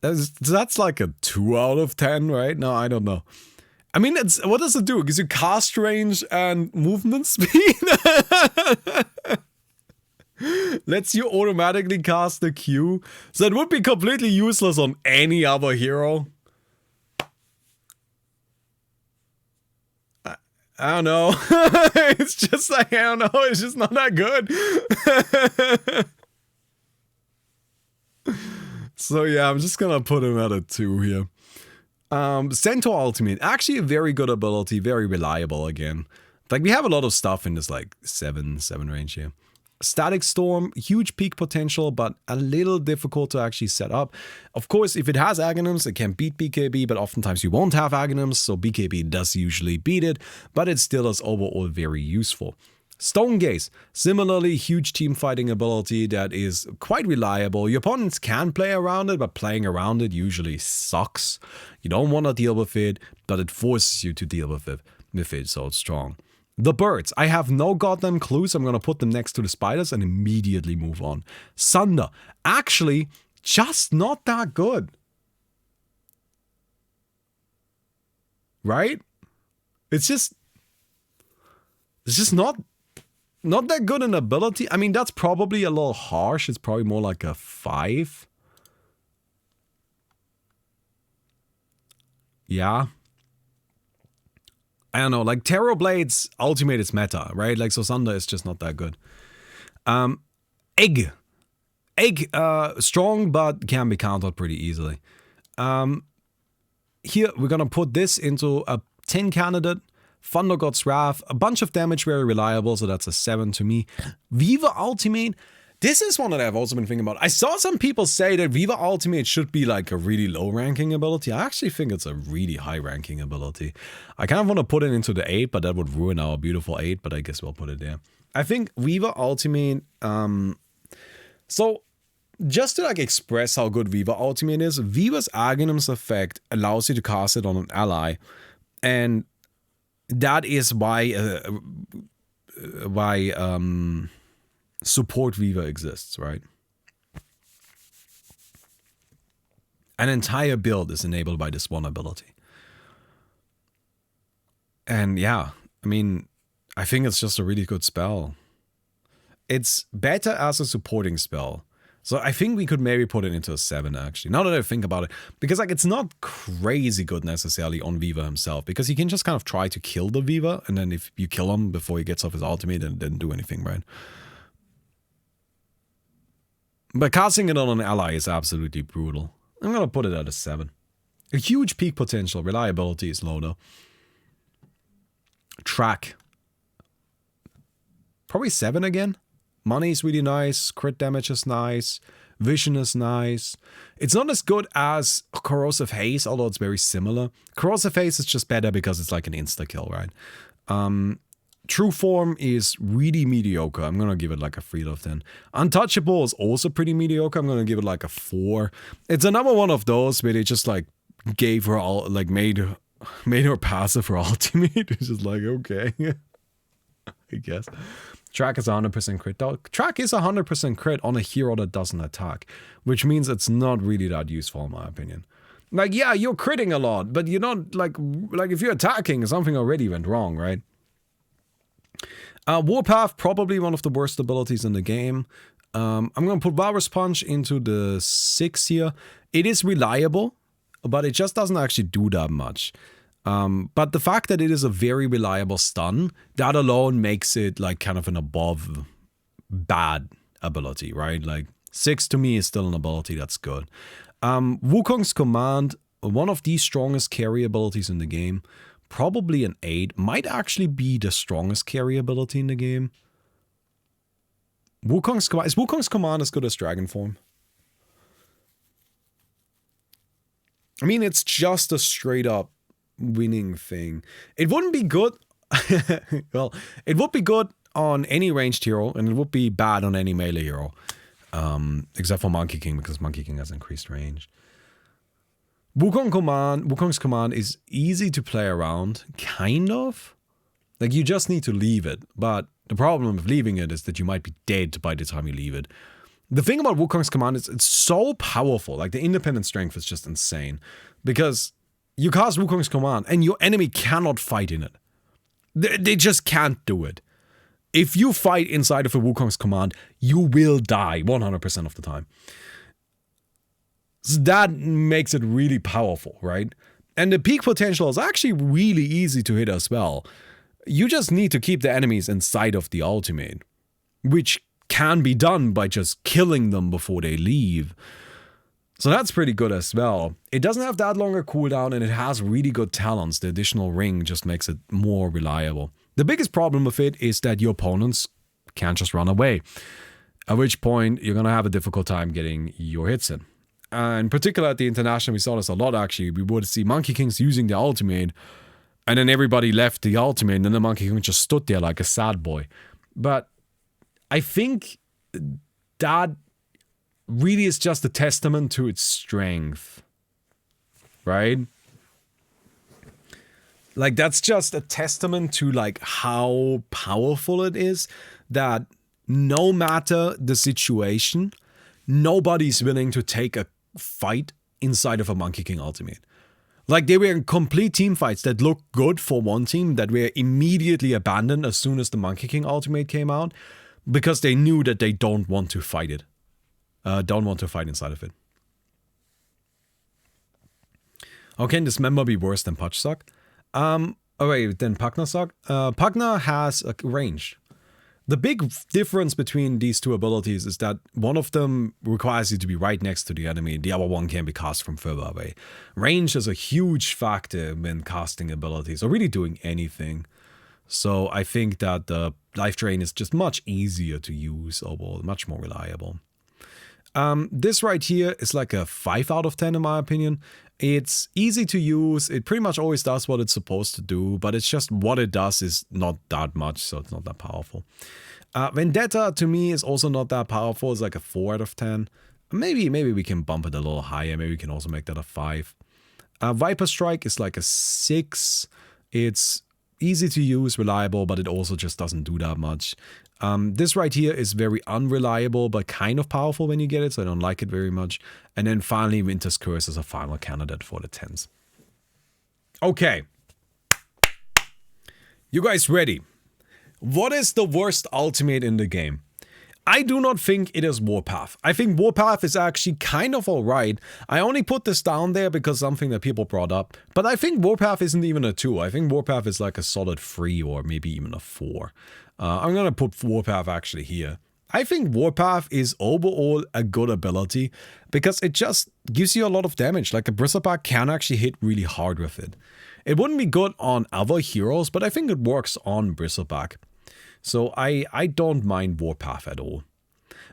That's like a 2 out of 10, right? No, I don't know. I mean, what does it do? It gives you cast range and movement speed? Lets you automatically cast the Q. So it would be completely useless on any other hero. I don't know. It's just like, I don't know. It's just not that good. So yeah, I'm just gonna put him at a 2 here. Centaur Ultimate, actually a very good ability, very reliable again. Like, we have a lot of stuff in this like 7 range here. Static Storm, huge peak potential, but a little difficult to actually set up. Of course, if it has Aghanims, it can beat BKB, but oftentimes you won't have Aghanims, so BKB does usually beat it, but it still is overall very useful. Stone Gaze, similarly huge team fighting ability that is quite reliable. Your opponents can play around it, but playing around it usually sucks. You don't want to deal with it, but it forces you to deal with it, so it's strong. The birds, I have no goddamn clues. I'm going to put them next to the spiders and immediately move on. Sunder, actually just not that good. Right? It's just not that good an ability. I mean, that's probably a little harsh. It's probably more like a 5. Yeah. I don't know, like Terror Blade's ultimate is meta, right? Like, so Sunder is just not that good. Egg, strong, but can be countered pretty easily. Here, we're gonna put this into a 10 candidate. Thunder God's Wrath, a bunch of damage, very reliable, so that's a 7 to me. Viva Ultimate, this is one that I've also been thinking about. I saw some people say that Viva Ultimate should be like a really low ranking ability. I actually think it's a really high ranking ability. I kind of want to put it into the 8, but that would ruin our beautiful 8, but I guess we'll put it there. I think Viva Ultimate, so just to like express how good Viva Ultimate is, Viva's Aghanim's effect allows you to cast it on an ally, and that is why support Viva exists, right? An entire build is enabled by this one ability. And yeah, I mean, I think it's just a really good spell. It's better as a supporting spell. So I think we could maybe put it into a 7 actually, now that I think about it. Because like it's not crazy good necessarily on Viva himself, because he can just kind of try to kill the Viva, and then if you kill him before he gets off his ultimate, then it didn't do anything, right? But casting it on an ally is absolutely brutal. I'm gonna put it at a 7. A huge peak potential, reliability is low though. Track. Probably 7 again. Money is really nice, crit damage is nice, vision is nice. It's not as good as Corrosive Haze, although it's very similar. Corrosive Haze is just better because it's like an insta-kill, right? True Form is really mediocre. I'm gonna give it like a 3 out of 10. Untouchable is also pretty mediocre. I'm gonna give it like a 4. It's another one of those where they just like gave her all, like made her passive her ultimate. It's just like, okay. I guess. Track is 100% crit. Track is 100% crit on a hero that doesn't attack, which means it's not really that useful in my opinion. Like, yeah, you're critting a lot, but you're not like if you're attacking, something already went wrong, right? Warpath, probably one of the worst abilities in the game. I'm going to put Walrus Punch into the 6 here. It is reliable, but it just doesn't actually do that much. But the fact that it is a very reliable stun, that alone makes it like kind of an above bad ability, right? Like 6 to me is still an ability that's good. Wukong's Command, one of the strongest carry abilities in the game, probably an 8, might actually be the strongest carry ability in the game. Is Wukong's Command as good as Dragon Form? I mean, it's just a straight up winning thing. It wouldn't be good. Well, it would be good on any ranged hero, and it would be bad on any melee hero, except for Monkey King, because Monkey King has increased range. Wukong's Command is easy to play around, kind of. Like, you just need to leave it, but the problem with leaving it is that you might be dead by the time you leave it. The thing about Wukong's Command is it's so powerful. Like, the independent strength is just insane, because you cast Wukong's Command and your enemy cannot fight in it. They just can't do it. If you fight inside of a Wukong's Command, you will die 100% of the time. So that makes it really powerful, right? And the peak potential is actually really easy to hit as well. You just need to keep the enemies inside of the ultimate, which can be done by just killing them before they leave. So that's pretty good as well. It doesn't have that long a cooldown, and it has really good talents. The additional ring just makes it more reliable. The biggest problem with it is that your opponents can't just run away, at which point you're going to have a difficult time getting your hits in. In particular at the International, we saw this a lot actually. We would see Monkey Kings using the ultimate, and then everybody left the ultimate, and then the Monkey King just stood there like a sad boy. But I think that really is just a testament to its strength, right? Like, that's just a testament to like how powerful it is, that no matter the situation, nobody's willing to take a fight inside of a Monkey King ultimate. Like, they were complete team fights that looked good for one team that were immediately abandoned as soon as the Monkey King ultimate came out, because they knew that they don't want to fight it. Don't want to fight inside of it. How can this member be worse than Pachsak? Oh wait, then Pagnasak? Pagna has a range. The big difference between these two abilities is that one of them requires you to be right next to the enemy, the other one can be cast from further away. Range is a huge factor when casting abilities, or really doing anything. So I think that the Life Drain is just much easier to use, overall, much more reliable. This right here is like a 5 out of 10 in my opinion. It's easy to use, it pretty much always does what it's supposed to do, but it's just what it does is not that much, so it's not that powerful. Vendetta to me is also not that powerful, it's like a 4 out of 10. Maybe we can bump it a little higher, maybe we can also make that a 5. Viper Strike is like a 6. It's easy to use, reliable, but it also just doesn't do that much. This right here is very unreliable, but kind of powerful when you get it, so I don't like it very much. And then finally, Winter's Curse is a final candidate for the 10s. Okay. You guys ready? What is the worst ultimate in the game? I do not think it is Warpath. I think Warpath is actually kind of alright. I only put this down there because something that people brought up. But I think Warpath isn't even a 2. I think Warpath is like a solid 3 or maybe even a 4. I'm gonna put Warpath actually here. I think Warpath is overall a good ability because it just gives you a lot of damage. Like a Bristleback can actually hit really hard with it. It wouldn't be good on other heroes, but I think it works on Bristleback. So I don't mind Warpath at all.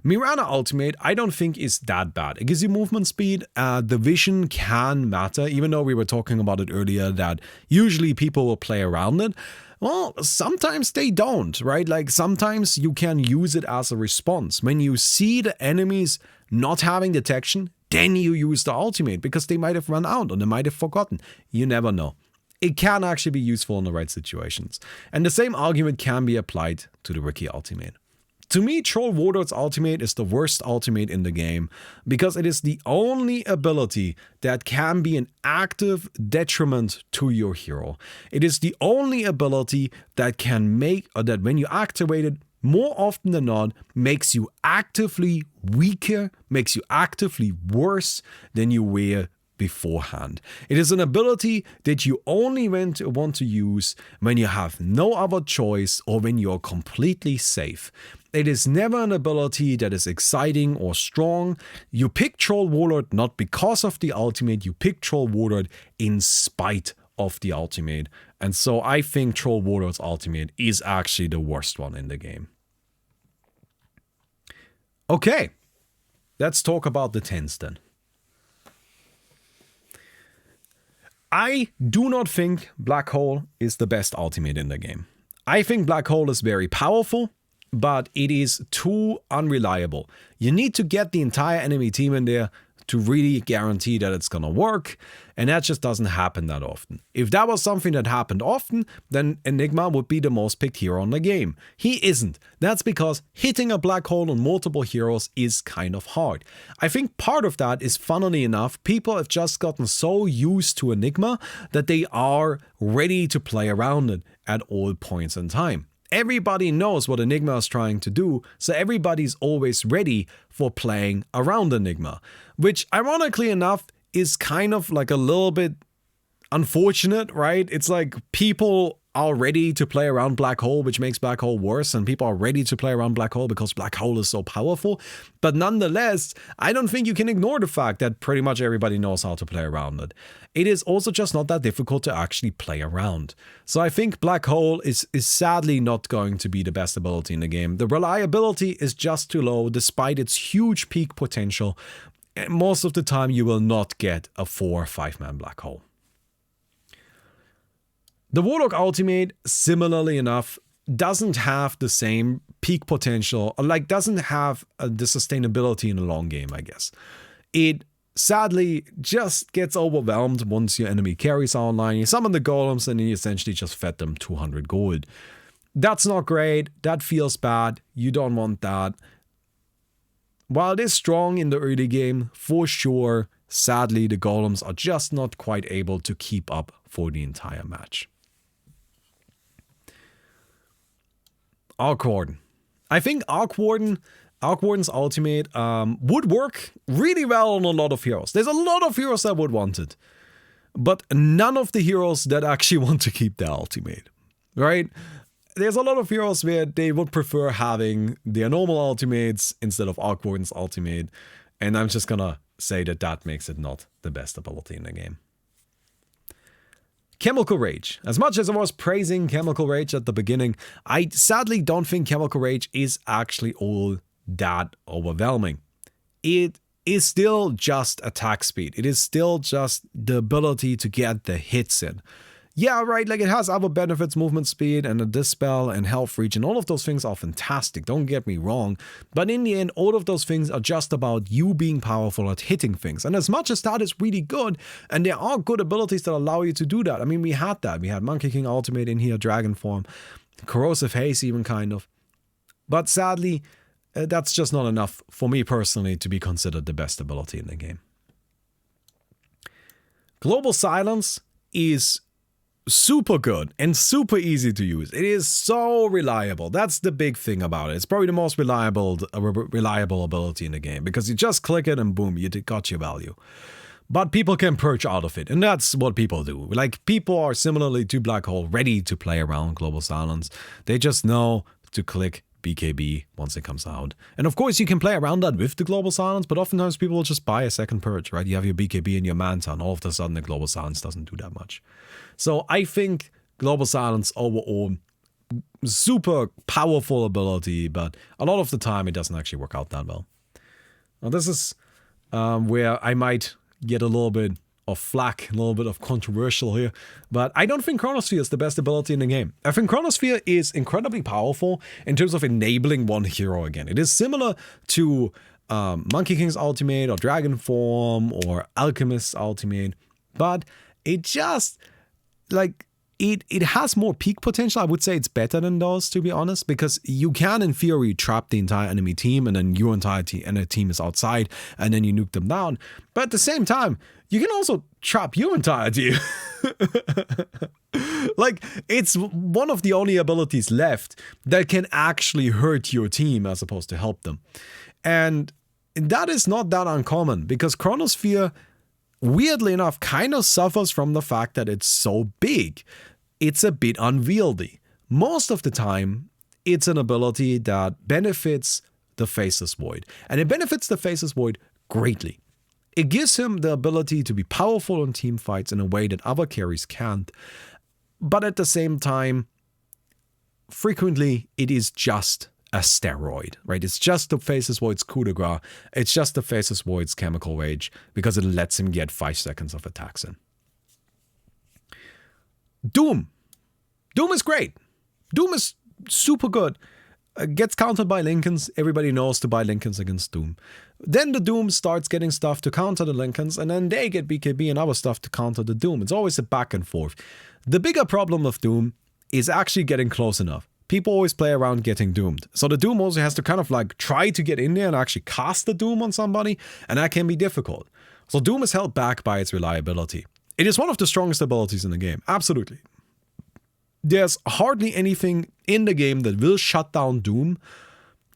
Mirana Ultimate I don't think is that bad. It gives you movement speed. The vision can matter, even though we were talking about it earlier that usually people will play around it. Well, sometimes they don't, right? Like sometimes you can use it as a response. When you see the enemies not having detection, then you use the ultimate because they might have run out or they might have forgotten. You never know. It can actually be useful in the right situations. And the same argument can be applied to the Riki ultimate. To me, Troll Warlord's ultimate is the worst ultimate in the game because it is the only ability that can be an active detriment to your hero. It is the only ability that can make, or that when you activate it, more often than not, makes you actively weaker, makes you actively worse than you were beforehand. It is an ability that you only want to use when you have no other choice or when you're completely safe. It is never an ability that is exciting or strong. You pick Troll Warlord not because of the ultimate, you pick Troll Warlord in spite of the ultimate. And so I think Troll Warlord's ultimate is actually the worst one in the game. Okay, let's talk about the 10s then. I do not think Black Hole is the best ultimate in the game. I think Black Hole is very powerful, but it is too unreliable. You need to get the entire enemy team in there to really guarantee that it's gonna work, and that just doesn't happen that often. If that was something that happened often, then Enigma would be the most picked hero in the game. He isn't. That's because hitting a black hole on multiple heroes is kind of hard. I think part of that is, funnily enough, people have just gotten so used to Enigma that they are ready to play around it at all points in time. Everybody knows what Enigma is trying to do, so everybody's always ready for playing around Enigma. Which, ironically enough, is kind of like a little bit unfortunate, right? It's like people are ready to play around Black Hole, which makes Black Hole worse, and people are ready to play around Black Hole because Black Hole is so powerful. But nonetheless, I don't think you can ignore the fact that pretty much everybody knows how to play around it. It is also just not that difficult to actually play around. So I think Black Hole is sadly not going to be the best ability in the game. The reliability is just too low despite its huge peak potential. And most of the time you will not get a 4 or 5-man Black Hole. The Warlock ultimate, similarly enough, doesn't have the same peak potential, like doesn't have the sustainability in the long game, I guess. It sadly just gets overwhelmed once your enemy carries online. You summon the golems and you essentially just fed them 200 gold. That's not great, that feels bad, you don't want that. While it is strong in the early game, for sure, sadly the golems are just not quite able to keep up for the entire match. Arc Warden. I think Arc Warden's ultimate would work really well on a lot of heroes. There's a lot of heroes that would want it, but none of the heroes that actually want to keep their ultimate, right? There's a lot of heroes where they would prefer having their normal ultimates instead of Arc Warden's ultimate, and I'm just gonna say that that makes it not the best ability in the game. Chemical Rage. As much as I was praising Chemical Rage at the beginning, I sadly don't think Chemical Rage is actually all that overwhelming. It is still just attack speed. It is still just the ability to get the hits in. Yeah, right, like it has other benefits, movement speed and a dispel and health reach, and all of those things are fantastic, don't get me wrong. But in the end, all of those things are just about you being powerful at hitting things. And as much as that is really good, and there are good abilities that allow you to do that. I mean, we had that. We had Monkey King Ultimate in here, Dragon Form, Corrosive Haze even kind of. But sadly, that's just not enough for me personally to be considered the best ability in the game. Global Silence is super good and super easy to use. It is so reliable. That's the big thing about it. It's probably the most reliable ability in the game, because you just click it and boom, you got your value. But people can purge out of it, and that's what people do. Like, people are similarly to Black Hole ready to play around Global Silence. They just know to click BKB once it comes out. And of course, you can play around that with the Global Silence, but oftentimes people will just buy a second purge, right? You have your BKB and your Manta, and all of a sudden the Global Silence doesn't do that much. So I think Global Silence overall, super powerful ability, but a lot of the time it doesn't actually work out that well. Now this is where I might get a little bit of flack, a little bit of controversial here, but I don't think Chronosphere is the best ability in the game. I think Chronosphere is incredibly powerful in terms of enabling one hero again. It is similar to Monkey King's Ultimate or Dragon Form or Alchemist's Ultimate, but it just, like, it has more peak potential. I would say it's better than those, to be honest, because you can, in theory, trap the entire enemy team, and then your entire team is outside, and then you nuke them down. But at the same time, you can also trap your entire team. Like, it's one of the only abilities left that can actually hurt your team as opposed to help them. And that is not that uncommon, because Chronosphere, weirdly enough, kind of suffers from the fact that it's so big. It's a bit unwieldy. Most of the time, it's an ability that benefits the Faceless Void. And it benefits the Faceless Void greatly. It gives him the ability to be powerful in team fights in a way that other carries can't. But at the same time, frequently, it is just a steroid, right? It's just the Faceless Void's coup de grace. It's just the Faceless Void's chemical rage, because it lets him get 5 seconds of attacks in. Doom. Doom is great. Doom is super good. Gets countered by Lincolns. Everybody knows to buy Lincolns against Doom. Then the Doom starts getting stuff to counter the Lincolns, and then they get BKB and other stuff to counter the Doom. It's always a back and forth. The bigger problem of Doom is actually getting close enough. People always play around getting doomed. So the Doom also has to kind of like try to get in there and actually cast the Doom on somebody, and that can be difficult. So Doom is held back by its reliability. It is one of the strongest abilities in the game, absolutely. There's hardly anything in the game that will shut down Doom,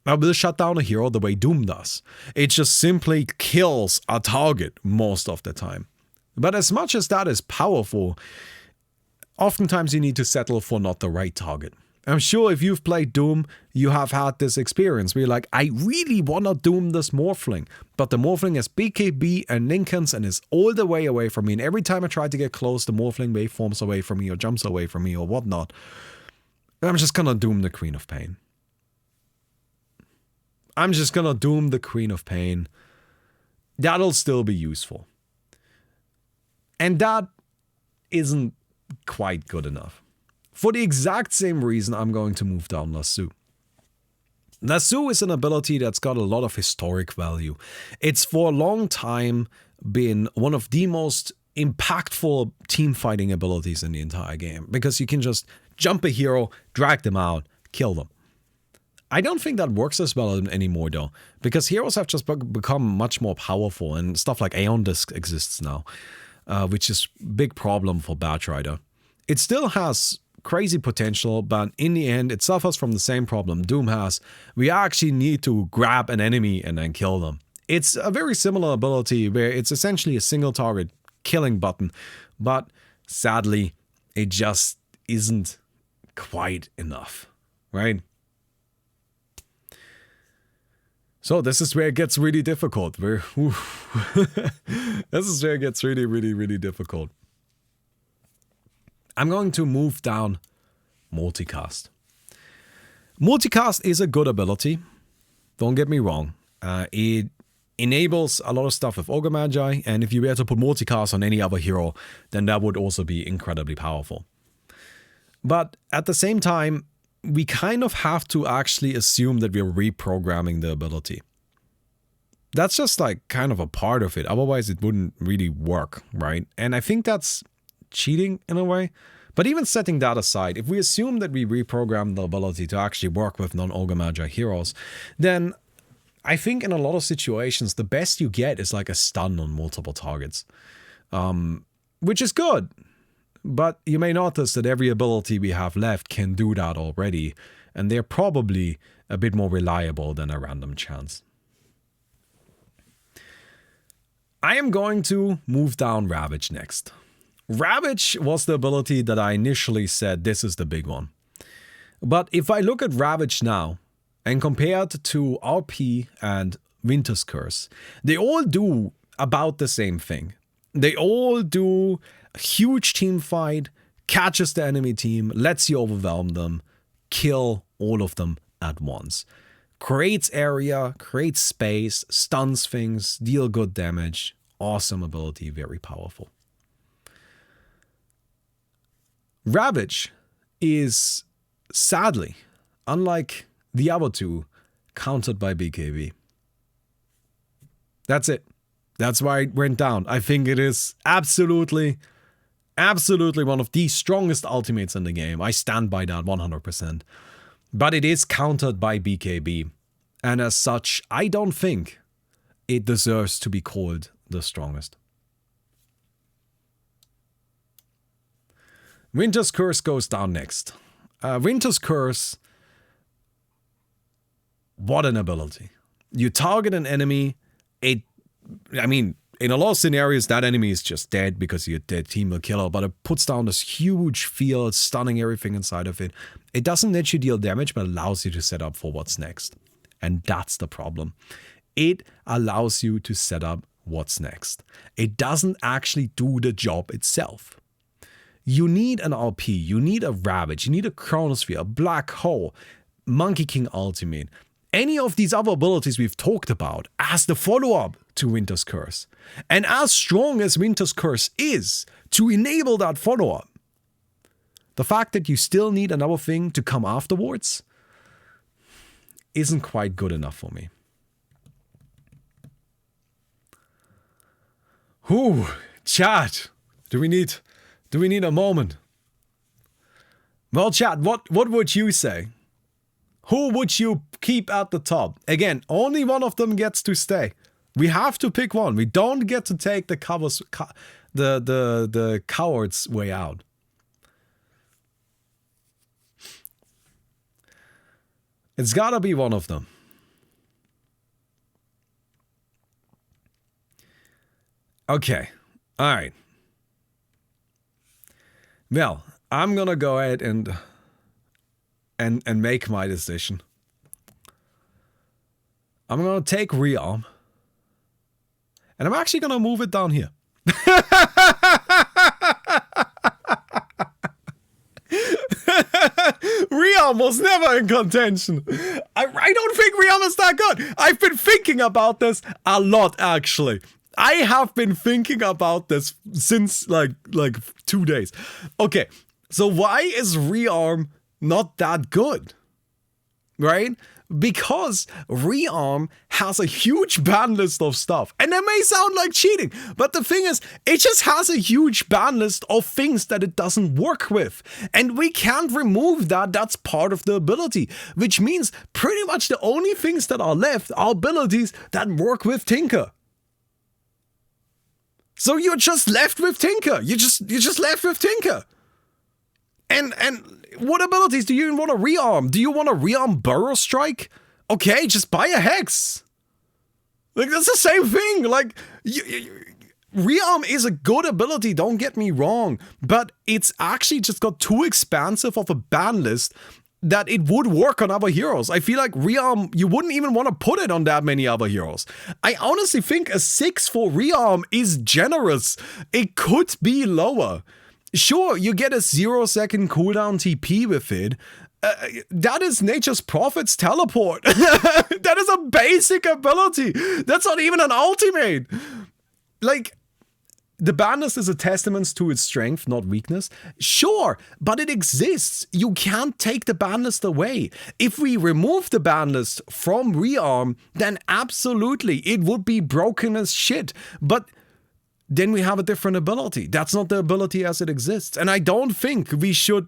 or will shut down a hero the way Doom does. It just simply kills a target most of the time. But as much as that is powerful, oftentimes you need to settle for not the right target. I'm sure if you've played Doom, you have had this experience where you're like, I really want to Doom this Morphling, but the Morphling has BKB and Lincolns and is all the way away from me, and every time I try to get close, the Morphling waveforms away from me or jumps away from me or whatnot. I'm just gonna Doom the Queen of Pain. I'm just gonna Doom the Queen of Pain. That'll still be useful. And that isn't quite good enough. For the exact same reason, I'm going to move down Lasso. Lasso is an ability that's got a lot of historic value. It's for a long time been one of the most impactful team fighting abilities in the entire game, because you can just jump a hero, drag them out, kill them. I don't think that works as well anymore though, because heroes have just become much more powerful, and stuff like Aeon Disc exists now, which is a big problem for Batrider. It still has crazy potential, but in the end it suffers from the same problem Doom has. We actually need to grab an enemy and then kill them. It's a very similar ability where it's essentially a single target killing button, but sadly it just isn't quite enough, right? So this is where it gets really difficult. This is where it gets really, really, really difficult. I'm going to move down Multicast. Multicast is a good ability. Don't get me wrong. It enables a lot of stuff with Ogre Magi, and if you were to put Multicast on any other hero, then that would also be incredibly powerful. But at the same time, we kind of have to actually assume that we're reprogramming the ability. That's just like kind of a part of it. Otherwise, it wouldn't really work, right? And I think that's cheating in a way. But even setting that aside, if we assume that we reprogram the ability to actually work with non-Ogre Magi heroes, then I think in a lot of situations, the best you get is like a stun on multiple targets, which is good. But you may notice that every ability we have left can do that already, and they're probably a bit more reliable than a random chance. I am going to move down Ravage next. Ravage was the ability that I initially said this is the big one. But if I look at Ravage now and compare it to RP and Winter's Curse, they all do about the same thing. They all do a huge team fight, catches the enemy team, lets you overwhelm them, kill all of them at once. Creates area, creates space, stuns things, deal good damage. Awesome ability, very powerful. Ravage is, sadly, unlike the other two, countered by BKB. That's it. That's why it went down. I think it is absolutely one of the strongest ultimates in the game. I stand by that 100%. But it is countered by BKB. And as such, I don't think it deserves to be called the strongest. Winter's Curse goes down next. Winter's Curse, what an ability. You target an enemy, in a lot of scenarios, that enemy is just dead because your dead team will kill her, but it puts down this huge field, stunning everything inside of it. It doesn't let you deal damage, but allows you to set up for what's next. And that's the problem. It allows you to set up what's next. It doesn't actually do the job itself. You need an RP, you need a Ravage, you need a Chronosphere, a Black Hole, Monkey King Ultimate, any of these other abilities we've talked about as the follow-up to Winter's Curse. And as strong as Winter's Curse is to enable that follow-up, the fact that you still need another thing to come afterwards isn't quite good enough for me. Whew, chat, do we need a moment? Well, chat, what would you say? Who would you keep at the top? Again, only one of them gets to stay. We have to pick one. We don't get to take the coward's way out. It's gotta be one of them. Okay, all right. Well, I'm gonna go ahead and make my decision. I'm gonna take Rearm, and I'm actually gonna move it down here. Rearm was never in contention. I don't think Rearm is that good. I've been thinking about this a lot, actually. I have been thinking about this since like 2 days. Okay, so why is Rearm not that good? Right? Because Rearm has a huge ban list of stuff. And that may sound like cheating, but the thing is, it just has a huge ban list of things that it doesn't work with. And we can't remove that. That's part of the ability, which means pretty much the only things that are left are abilities that work with Tinker. So you're just left with Tinker. You're just left with Tinker. And what abilities do you even want to rearm? Do you want to rearm Burrow Strike? Okay, just buy a Hex. Like, that's the same thing. Like, rearm is a good ability, don't get me wrong. But it's actually just got too expansive of a ban list that it would work on other heroes. I feel like Rearm, you wouldn't even want to put it on that many other heroes. I honestly think a 6 for Rearm is generous. It could be lower. Sure, you get a 0-second cooldown TP with it. That is Nature's Prophet's teleport. That is a basic ability. That's not even an ultimate. Like, The badness is a testament to its strength, not weakness. Sure, but it exists. You can't take the badness away. If we remove the badness from rearm, then absolutely it would be broken as shit. But then we have a different ability. That's not the ability as it exists. And I don't think we should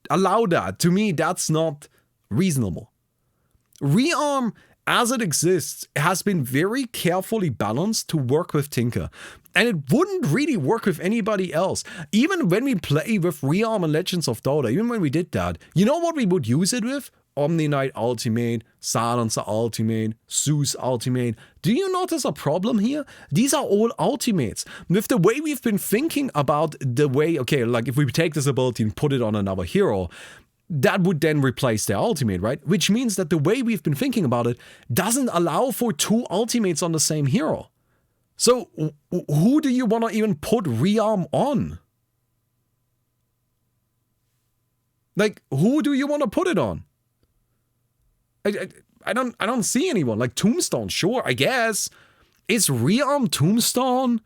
allow that. To me, that's not reasonable. Rearm as it exists has been very carefully balanced to work with Tinker. And it wouldn't really work with anybody else. Even when we play with Rearm and Legends of Dota, even when we did that, you know what we would use it with? Omni Knight Ultimate, Silencer Ultimate, Zeus Ultimate. Do you notice a problem here? These are all ultimates. With the way we've been thinking about the way, okay, like if we take this ability and put it on another hero, that would then replace their ultimate, right? Which means that the way we've been thinking about it doesn't allow for two ultimates on the same hero. So, who do you want to even put Rearm on? Like, who do you want to put it on? I don't see anyone. Like, Tombstone, sure, I guess. Is Rearm Tombstone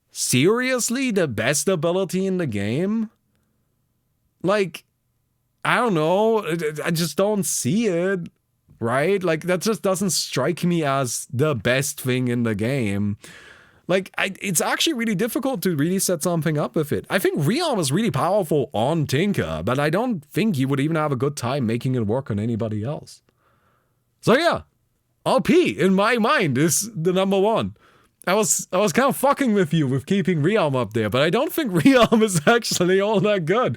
seriously the best ability in the game? Like, I don't know. I just don't see it, right? Like, that just doesn't strike me as the best thing in the game. Like, it's actually really difficult to really set something up with it. I think Rearm is really powerful on Tinker, but I don't think you would even have a good time making it work on anybody else. So yeah, RP, in my mind, is the number one. I was kind of fucking with you with keeping Rearm up there, but I don't think Rearm is actually all that good.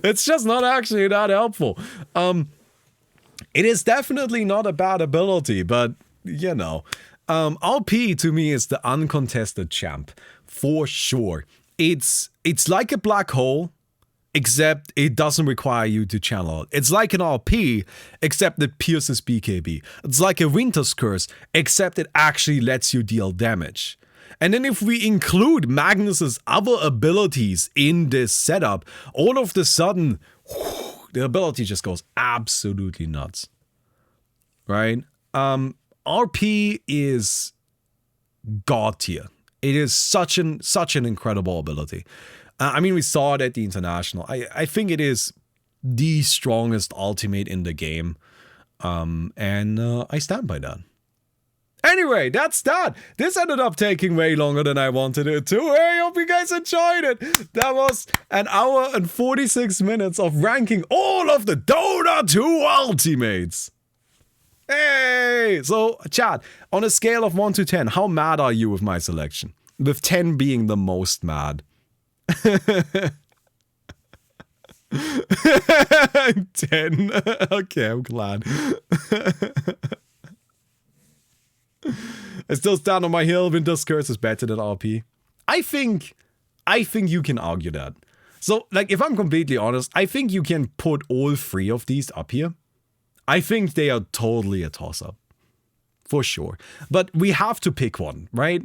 It's just not actually that helpful. It is definitely not a bad ability, but, you know... RP to me is the uncontested champ, for sure. It's like a black hole, except it doesn't require you to channel it. It's like an RP, except it pierces BKB. It's like a Winter's Curse, except it actually lets you deal damage. And then if we include Magnus's other abilities in this setup, all of a sudden, the ability just goes absolutely nuts. Right? RP is god tier. It is such an incredible ability. I mean, we saw it at the International. I think it is the strongest ultimate in the game. And I stand by that. Anyway, that's that. This ended up taking way longer than I wanted it to. I hope you guys enjoyed it. That was an hour and 46 minutes of ranking all of the Dota 2 ultimates. Hey! So, chat, on a scale of 1 to 10, how mad are you with my selection? With 10 being the most mad. 10. Okay, I'm glad. I still stand on my hill. Winter's Curse is better than RP. I think you can argue that. So, like, if I'm completely honest, I think you can put all three of these up here. I think they are totally a toss-up. For sure. But we have to pick one, right?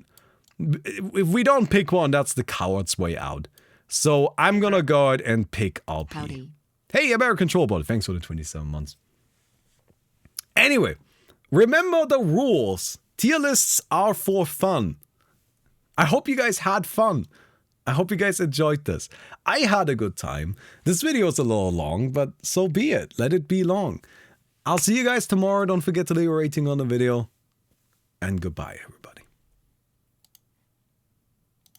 If we don't pick one, that's the coward's way out. So I'm gonna go ahead and pick RP. Howdy. Hey, American Trollbot, thanks for the 27 months. Anyway, remember the rules. Tier lists are for fun. I hope you guys had fun. I hope you guys enjoyed this. I had a good time. This video is a little long, but so be it. Let it be long. I'll see you guys tomorrow. Don't forget to leave a rating on the video. And goodbye, everybody.